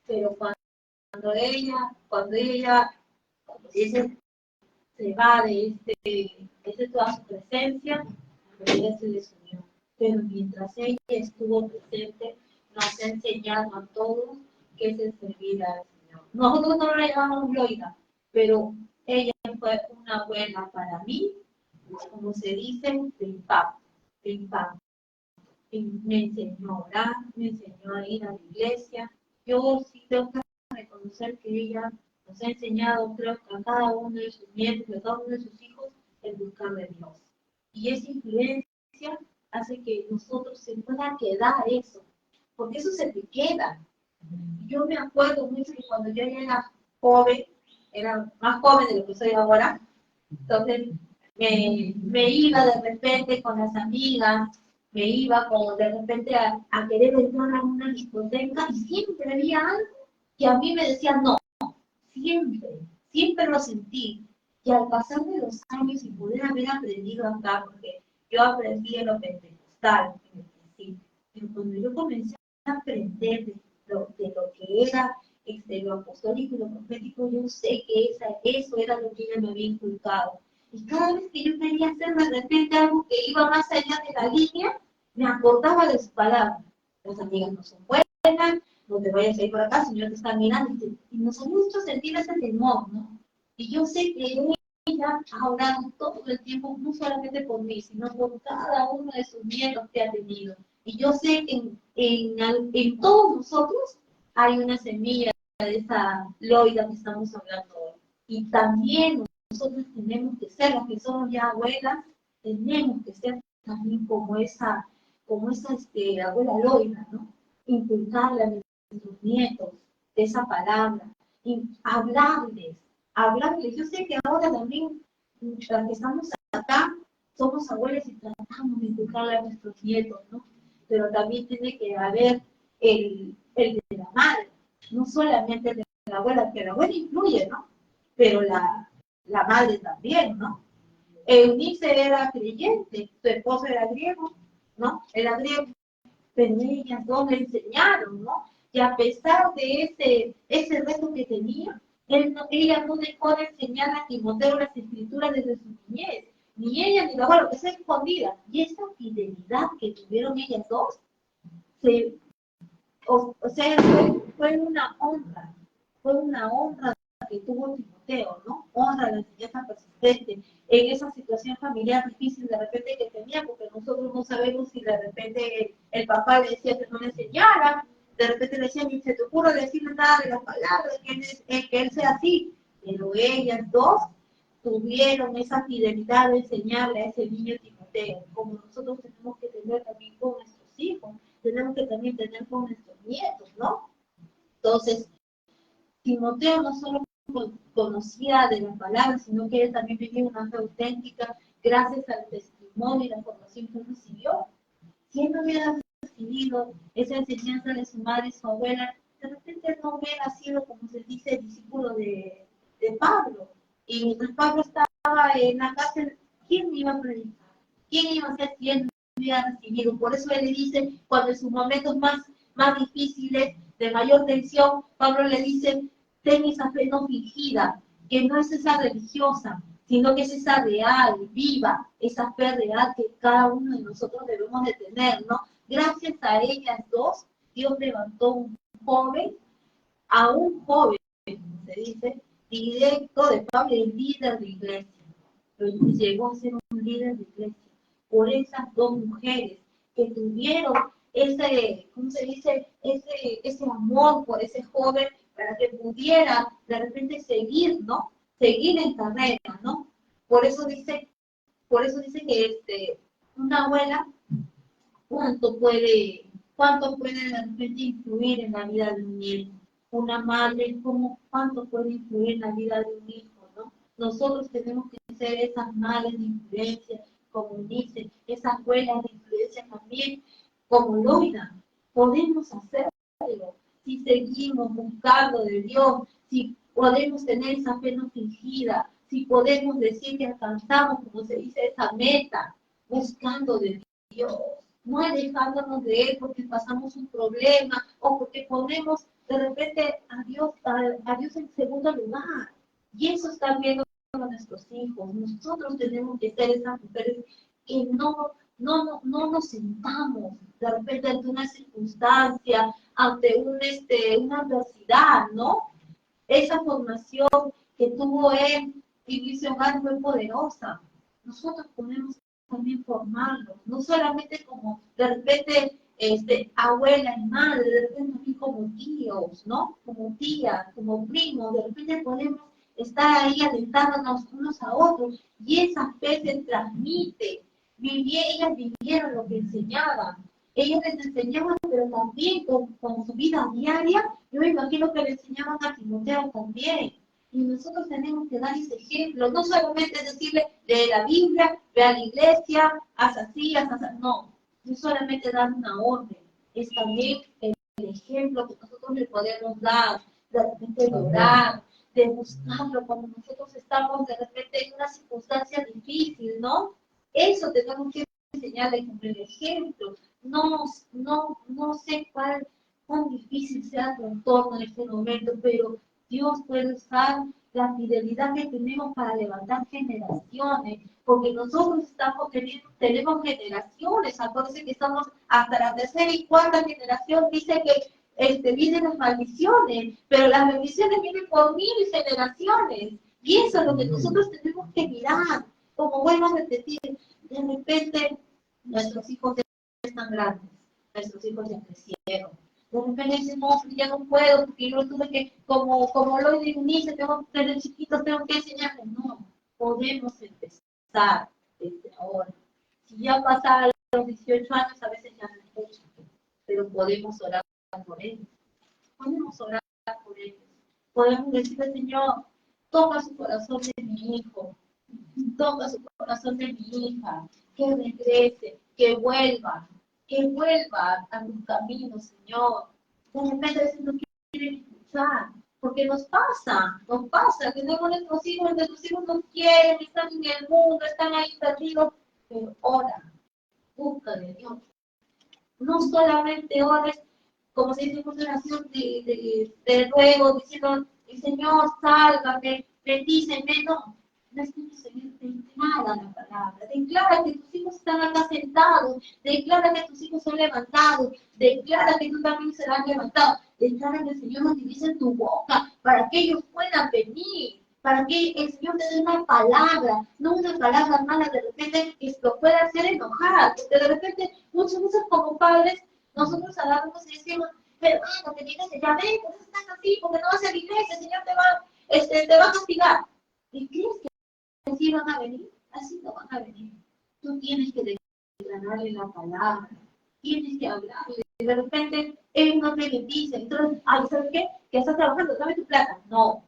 Pero cuando ella se va de toda su presencia, ella se desunió. Pero mientras ella estuvo presente, nos ha enseñado a todos que es servir al Señor. Nosotros no la llamamos Loida, pero ella fue una abuela para mí, como se dice, de impacto. Y me enseñó a orar, me enseñó a ir a la iglesia. Yo sí tengo que reconocer que ella nos ha enseñado, creo que a cada uno de sus nietos, a cada uno de sus hijos, el buscar de Dios. Y esa influencia hace que nosotros se pueda quedar eso, porque eso se te queda. Yo me acuerdo mucho que cuando yo era joven, era más joven de lo que soy ahora, entonces me iba de repente con las amigas, me iba como de repente a querer entrar a una discoteca y siempre había algo que a mí me decía no, siempre lo sentí. Y al pasar de los años y poder haber aprendido acá, porque yo aprendí en lo pentecostal en el principio, pero cuando yo comencé a aprender de lo que era lo apostólico y lo profético, yo sé que eso era lo que ella me había inculcado. Y cada vez que yo quería hacer de repente algo que iba más allá de la línea, me acordaba de sus palabras. Las amigas no son buenas, no te vayas a ir por acá, Señor te está mirando. Y nos ha hecho sentir ese temor, ¿no? Y yo sé que ella ha orado todo el tiempo, no solamente por mí, sino por cada uno de sus nietos que ha tenido. Y yo sé que en todos nosotros hay una semilla de esa Loida que estamos hablando hoy. Y también nosotros tenemos que ser, los que somos ya abuelas, tenemos que ser también como esa abuela Loida, ¿no? Inculcarle a nuestros nietos de esa palabra, y hablarles. Yo sé que ahora también, las que estamos acá, somos abuelas y tratamos de inculcarle a nuestros nietos, ¿no? Pero también tiene que haber el de la madre, no solamente el de la abuela, que la abuela influye, ¿no? Pero la madre también, ¿no? Eunice era creyente, su esposo era griego, ¿no? Era griego, pero ellas dos le enseñaron, ¿no? Y a pesar de ese reto que tenía, Ella no dejó de enseñar a Timoteo las escrituras desde su niñez. Ni ella ni la abuela, que sea escondida. Y esa fidelidad que tuvieron ellas dos, o sea, fue una honra que tuvo Timoteo, ¿no? Honra la enseñanza persistente en esa situación familiar difícil de repente que tenía, porque nosotros no sabemos si de repente el papá le decía que no le enseñara, de repente le decía, ni se te ocurre decirle nada de las palabras, que él sea así, pero ellas dos tuvieron esa fidelidad de enseñarle a ese niño Timoteo, como nosotros tenemos que tener también con nuestros hijos, tenemos que también tener con nuestros nietos, ¿no? Entonces, Timoteo no solo conocía de las palabras, sino que él también vivía una fe auténtica gracias al testimonio y la formación que recibió. Si él no hubiera recibido esa enseñanza de su madre y su abuela, de repente no hubiera sido, como se dice, discípulo de Pablo. Y mientras Pablo estaba en la cárcel, ¿quién iba a predicar? ¿Quién iba a ser si él no hubiera recibido? Por eso él le dice, cuando en sus momentos más difíciles, de mayor tensión, Pablo le dice, ten esa fe no fingida, que no es esa religiosa, sino que es esa real, viva, esa fe real que cada uno de nosotros debemos de tener, ¿no? Gracias a ellas dos, Dios levantó a un joven, como se dice, directo de Pablo, el líder de iglesia. Pero llegó a ser un líder de iglesia por esas dos mujeres que tuvieron ese, ¿cómo se dice? Ese amor por ese joven para que pudiera de repente seguir, ¿no? Seguir en carrera, ¿no? Por eso dice que una abuela, cuánto puede de repente influir en la vida de un nieto. Una madre, cuánto puede influir en la vida de un hijo, ¿no? Nosotros tenemos que ser esas madres de influencia, como dice, esas abuelas de influencia también, como Loida. Podemos hacerlo si seguimos buscando de Dios, si podemos tener esa fe no fingida, si podemos decir que alcanzamos, como se dice, esa meta, buscando de Dios, no alejándonos de Él porque pasamos un problema o porque ponemos de repente a Dios en segundo lugar. Y eso está viendo a nuestros hijos. Nosotros tenemos que ser esas mujeres que no nos sentamos de repente ante una circunstancia, ante una adversidad, ¿no? Esa formación que tuvo él, Iglesia Hogar, fue poderosa. Nosotros podemos también formarlos, no solamente como de repente abuela y madre, de repente también como tíos, ¿no? Como tías, como primos, de repente podemos estar ahí alentándonos unos a otros y esa fe se transmite. Ellas vivieron lo que enseñaban. Ellas les enseñaban, pero también con su vida diaria, yo me imagino que le enseñaban a Timoteo también. Y nosotros tenemos que dar ese ejemplo, no solamente decirle, lee la Biblia, ve a la iglesia, haz así, no es solamente dar una orden, es también el ejemplo que nosotros le podemos dar, de repente de orar, de buscarlo cuando nosotros estamos de repente en una circunstancia difícil, ¿no? Eso tenemos que enseñarle como el ejemplo. No sé cuán difícil sea tu entorno en este momento, pero Dios puede usar la fidelidad que tenemos para levantar generaciones, porque nosotros tenemos generaciones, acuérdense que estamos hasta la tercera y cuarta generación, dice que vienen las maldiciones, pero las bendiciones vienen por 1000 generaciones, y eso es lo que nosotros tenemos que mirar, como vuelvo a repetir, de repente nuestros hijos ya están grandes, nuestros hijos ya crecieron. De repente dicen, no, ya no puedo, porque yo tuve que, como lo dice, desde chiquitos tengo que enseñarles. No, podemos empezar desde ahora. Si ya pasaron los 18 años, a veces ya no escuchan, pero podemos orar por ellos. Podemos orar por ellos. Podemos decirle, Señor, toca su corazón de mi hijo, toca su corazón de mi hija, que regrese, que vuelva a tus caminos, Señor. De repente a veces no quieren escuchar, porque nos pasa, tenemos nuestros hijos nos quieren, están en el mundo, están ahí perdidos, pero ora, busca de Dios. No solamente ores, como se dice en una oración de ruego, diciendo, y Señor, sálvame, bendíceme, no. No escuches, Señor, declara la palabra, declara que tus hijos están acá sentados, declara que tus hijos son levantados, declara que tú también serás levantado, declara que el Señor utilice tu boca para que ellos puedan venir, para que el Señor te dé una palabra, no una palabra mala de repente que lo pueda hacer enojar, porque de repente muchas veces como padres nosotros hablamos y decimos, pero cuando te digas, ya ven, ¿por qué estás así? Porque no vas a la iglesia, el Señor te va a castigar. ¿Y crees que así van a venir? Así no van a venir. Tú tienes que declararle la palabra, tienes que hablarle. Y de repente, él no te bendice. Entonces, ay, ¿sabes qué? Que estás trabajando, dame tu plata. No.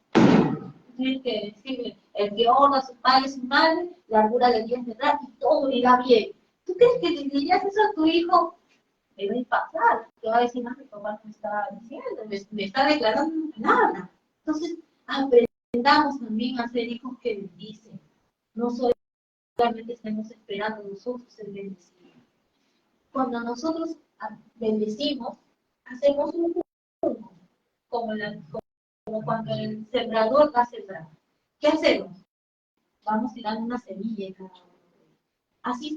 Tienes que decirle, el que honra a su padre y su madre, la largura de Dios tendrá y todo irá bien. ¿Tú crees que le dirías eso a tu hijo? Me va a impactar. Te va a decir, mi papá me está diciendo, me está declarando una palabra. Entonces, aprendamos también a ser hijos que bendicen. No solamente estemos esperando nosotros ser bendecidos. Cuando nosotros bendecimos, hacemos un juego, como cuando el sembrador va a sembrar. ¿Qué hacemos? Vamos tirando una semilla en cada uno. Así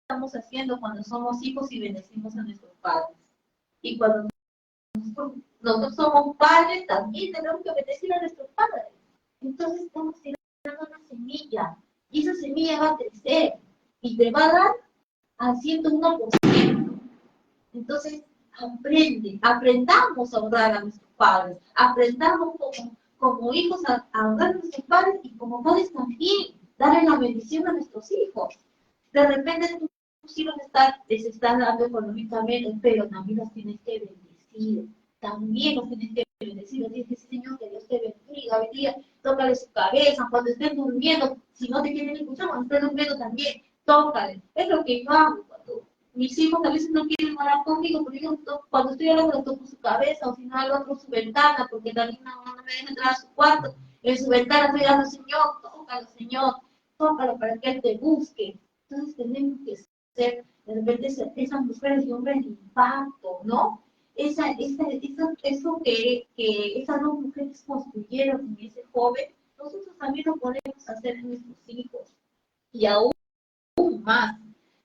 estamos haciendo cuando somos hijos y bendecimos a nuestros padres. Y cuando nosotros somos padres, también tenemos que bendecir a nuestros padres. Entonces estamos tirando una semilla. Y esa semilla va a crecer. Y te va a dar al 101%. Entonces, aprendamos a honrar a nuestros padres. Aprendamos como hijos a honrar a nuestros padres y como padres también darle la bendición a nuestros hijos. De repente tus hijos les están dando económicamente, pero también los tienes que bendecir. También los tienes que bendecir. Les tienes que decir, Señor, que Dios te bendiga, tócale su cabeza. Cuando estén durmiendo, si no te quieren escuchar, cuando estén durmiendo también, tócale. Es lo que yo hago. Mis hijos a veces no quieren orar conmigo, porque yo cuando estoy hablando les toco su cabeza, o si no al otro su ventana, porque también no me deja entrar a su cuarto. En su ventana estoy dando, Señor, tócalo para que Él te busque. Entonces tenemos que ser, de repente, esas mujeres y hombres de impacto, ¿no? Eso que esas dos mujeres construyeron en ese joven, nosotros también lo podemos hacer en nuestros hijos. Y aún más.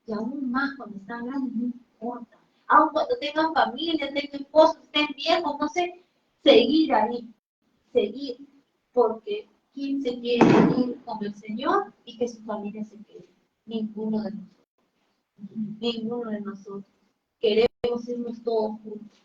Y aún más cuando están grandes, no importa. Aún cuando tengan familia, tengan esposos, estén viejos, no sé, seguir ahí, seguir. Porque ¿quién se quiere ir con el Señor y que su familia se quede? Ninguno de nosotros. Ninguno de nosotros. Queremos irnos todos juntos.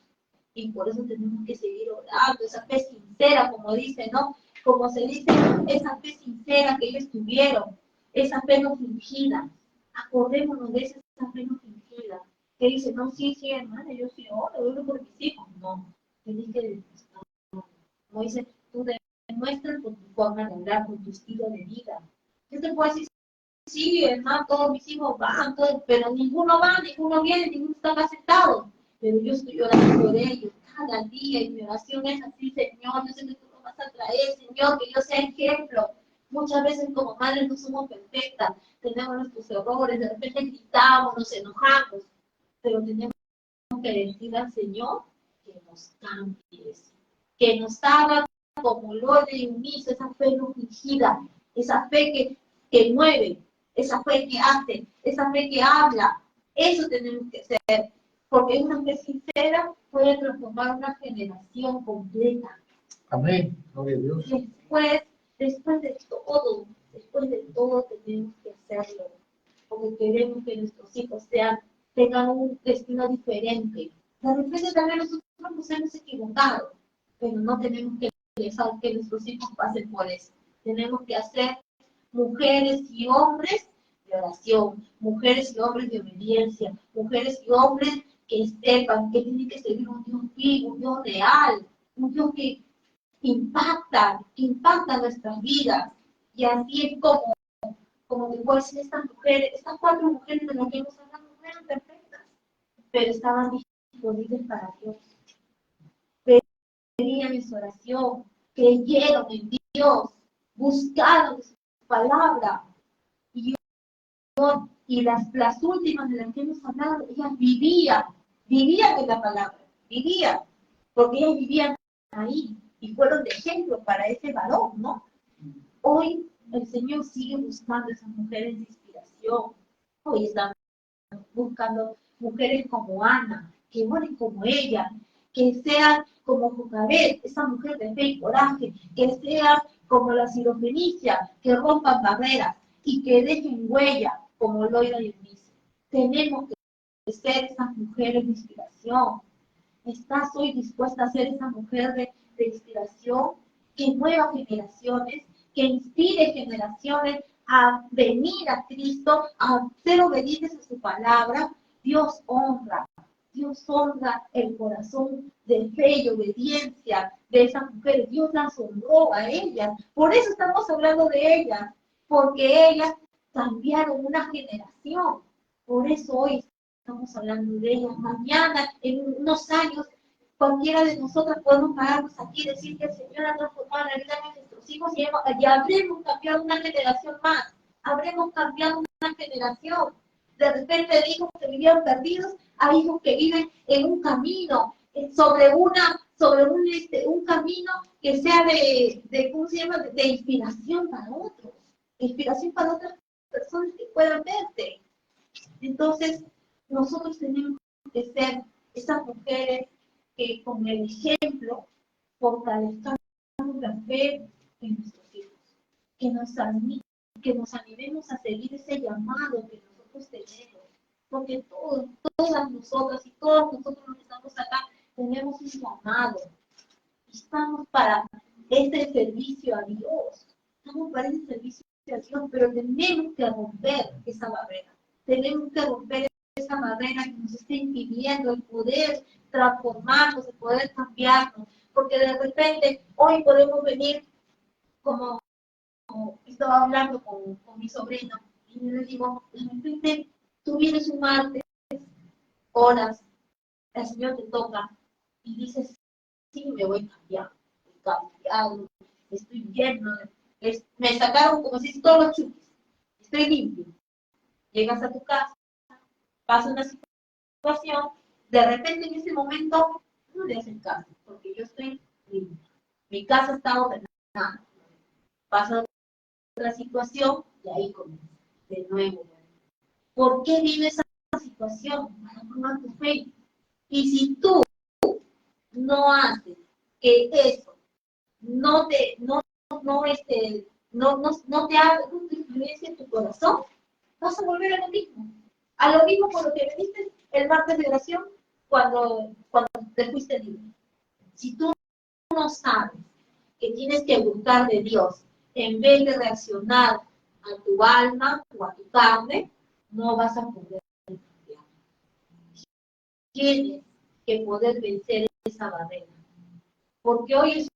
Y por eso tenemos que seguir orando, esa fe sincera, como dice, ¿no? Como se dice, esa fe sincera que ellos tuvieron, esa fe no fingida. Acordémonos de esa fe no fingida. Que dice, no, sí, hermana, yo sí oro por mis hijos. No, tienes que demostrar. Como dice, tú demuestras por tu forma de hablar, por tu estilo de vida. Yo te puedo decir, sí, hermano, todos mis hijos van, pero ninguno va, ninguno viene, ninguno está sentado. Pero yo estoy orando por ellos cada día y mi oración es así, Señor, yo sé que tú lo vas a traer, Señor, que yo sea ejemplo. Muchas veces como madres no somos perfectas, tenemos nuestros errores, de repente gritamos, nos enojamos, pero tenemos que decir al Señor que nos cambie, que nos haga como lo de Eunice, esa fe no fingida, esa fe que mueve, esa fe que hace, esa fe que habla. Eso tenemos que hacer, porque una fe sincera puede transformar una generación completa. Amén. Gloria a Dios. Después de todo tenemos que hacerlo, porque queremos que nuestros hijos tengan un destino diferente. De repente también nosotros nos hemos equivocado, pero no tenemos que dejar que nuestros hijos pasen por eso. Tenemos que hacer mujeres y hombres de oración, mujeres y hombres de obediencia, mujeres y hombres que sepan que tienen que seguir un Dios vivo, un Dios real, un Dios que impacta nuestras vidas. Y así es como te puedo decir, estas 4 mujeres de las que hemos hablado no eran perfectas, pero estaban disponibles para Dios. Pedían en su oración, creyeron en Dios, buscaron su palabra. Y las últimas de las que hemos hablado, ellas vivían en la palabra, porque ellas vivían ahí. y fueron de ejemplo para ese varón, ¿no? Hoy el Señor sigue buscando esas mujeres de inspiración. Hoy estamos buscando mujeres como Ana, que oren como ella, que sean como Jocabed, esa mujer de fe y coraje, que sean como la Sirofenicia, que rompan barreras y que dejen huella como Loida y Eunice. Tenemos que ser esas mujeres de inspiración. ¿Estás hoy dispuesta a ser esa mujer de inspiración que mueva generaciones, que inspire generaciones a venir a Cristo, a ser obedientes a su palabra? Dios honra el corazón de fe y obediencia de esas mujeres. Dios las honró a ellas. Por eso estamos hablando de ellas, porque ellas cambiaron una generación. Por eso hoy estamos hablando de ellas. Mañana, en unos años, cualquiera de nosotros podemos pararnos aquí y decir que el Señor ha transformado la vida de nuestros hijos y habremos cambiado una generación más. Habremos cambiado una generación. De repente de hijos que vivían perdidos a hijos que viven en un camino, sobre un camino que sea ¿cómo se llama? De inspiración para otros. Inspiración para otras personas que puedan verte. Entonces, nosotros tenemos que ser esas mujeres que con el ejemplo fortalezcamos la fe en nuestros hijos, que nos animemos a seguir ese llamado que nosotros tenemos, porque todas nosotras y todos nosotros los que estamos acá tenemos un llamado. Estamos para este servicio a Dios, estamos para ese servicio a Dios, pero tenemos que romper esa barrera. Tenemos que romper esa barrera que nos está impidiendo el poder transformarnos, el poder cambiarnos, porque de repente hoy podemos venir como estaba hablando con mi sobrina, y yo le digo, de repente tú vienes un martes, horas, el Señor te toca, y dices, sí, me voy cambiando, estoy lleno, me sacaron como si todos los chupes, estoy limpio. Llegas a tu casa, pasa una situación, de repente en ese momento no le hacen caso, porque yo estoy limpia. Mi casa está ordenada. Pasa otra situación y ahí comienza de nuevo. ¿Por qué vive esa situación? Para formar tu fe. Y si tú no haces que eso no te haga una influencia en tu corazón, vas a volver a lo mismo. A lo mismo por lo que veniste el martes de oración cuando te fuiste libre. Si tú no sabes que tienes que buscar de Dios en vez de reaccionar a tu alma o a tu carne, no vas a poder cambiar. Tienes que poder vencer esa barrera. Porque hoy es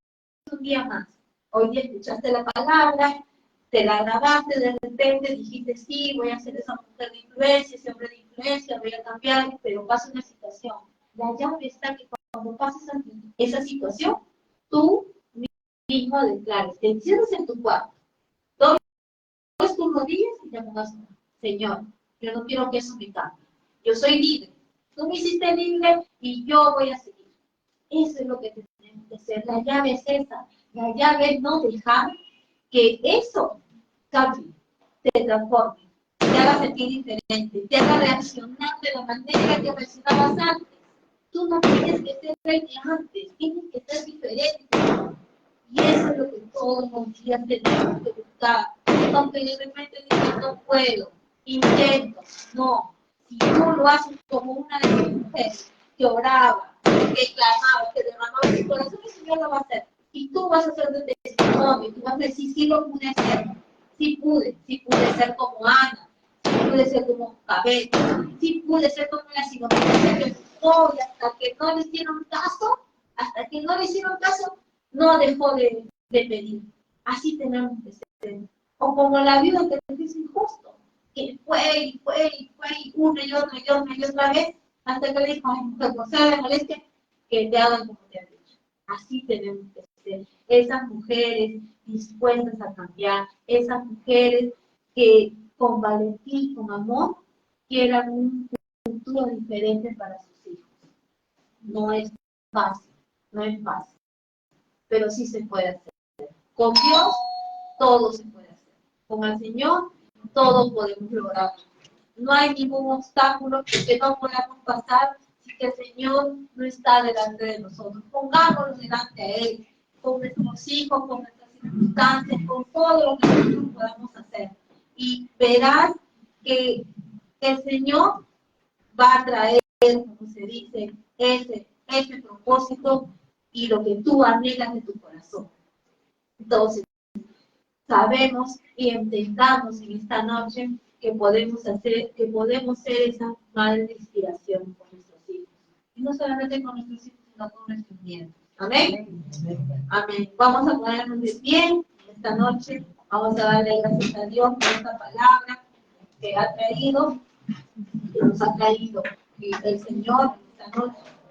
un día más. Hoy día escuchaste la palabra, te la grabaste, de repente dijiste, sí, voy a ser esa mujer de influencia, ese hombre de influencia, voy a cambiar, pero pasa una situación. La llave está que cuando pases esa situación, tú mismo declares, te encierras en tu cuarto, doblas tus rodillas y te pongas, Señor, yo no quiero que eso me cambie. Yo soy libre. Tú me hiciste libre y yo voy a seguir. Eso es lo que tenemos que hacer. La llave es esa. La llave es no dejar que eso cambie, te transforme, te haga sentir diferente, te haga reaccionar de la manera que reaccionabas antes. Tú no tienes que ser el de antes, tienes que ser diferente. Y eso es lo que todos los días tenemos que buscar. Aunque de repente dices, no puedo, intento. No, si tú lo haces como una de las mujeres que oraba, que clamaba, que derramaba su corazón, el Señor lo va a hacer. Y tú vas a ser de testimonio, tú vas a decir, sí lo pude hacer, sí pude ser como Ana, sí pude ser como Jocabed, sí pude ser como la Sirofenicia que buscó, y hasta que no le hicieron caso, no dejó de pedir. Así tenemos que ser. O como la viuda que es injusto, que fue una y otra vez, hasta que le dijo, ay, mujer, por ser de molestia, que te hagan como te han dicho. Así tenemos que ser. Esas mujeres dispuestas a cambiar, esas mujeres que con valentía, con amor, quieran un futuro diferente para sus hijos. No es fácil, pero sí se puede hacer. Con Dios todo se puede hacer. Con el Señor todo podemos lograr. No hay ningún obstáculo que no podamos pasar si que el Señor no está delante de nosotros. Pongámonos delante a Él, con nuestros hijos, con nuestras circunstancias, con todo lo que nosotros podamos hacer. Y verás que el Señor va a traer, como se dice, ese propósito y lo que tú anhelas de tu corazón. Entonces, sabemos y entendamos en esta noche que podemos ser esa madre de inspiración con nuestros hijos. Y no solamente con nuestros hijos, sino con nuestros nietos. Amén. Amén. Vamos a ponernos de pie esta noche. Vamos a darle gracias a Dios por esta palabra que ha traído, que nos ha traído el Señor esta noche.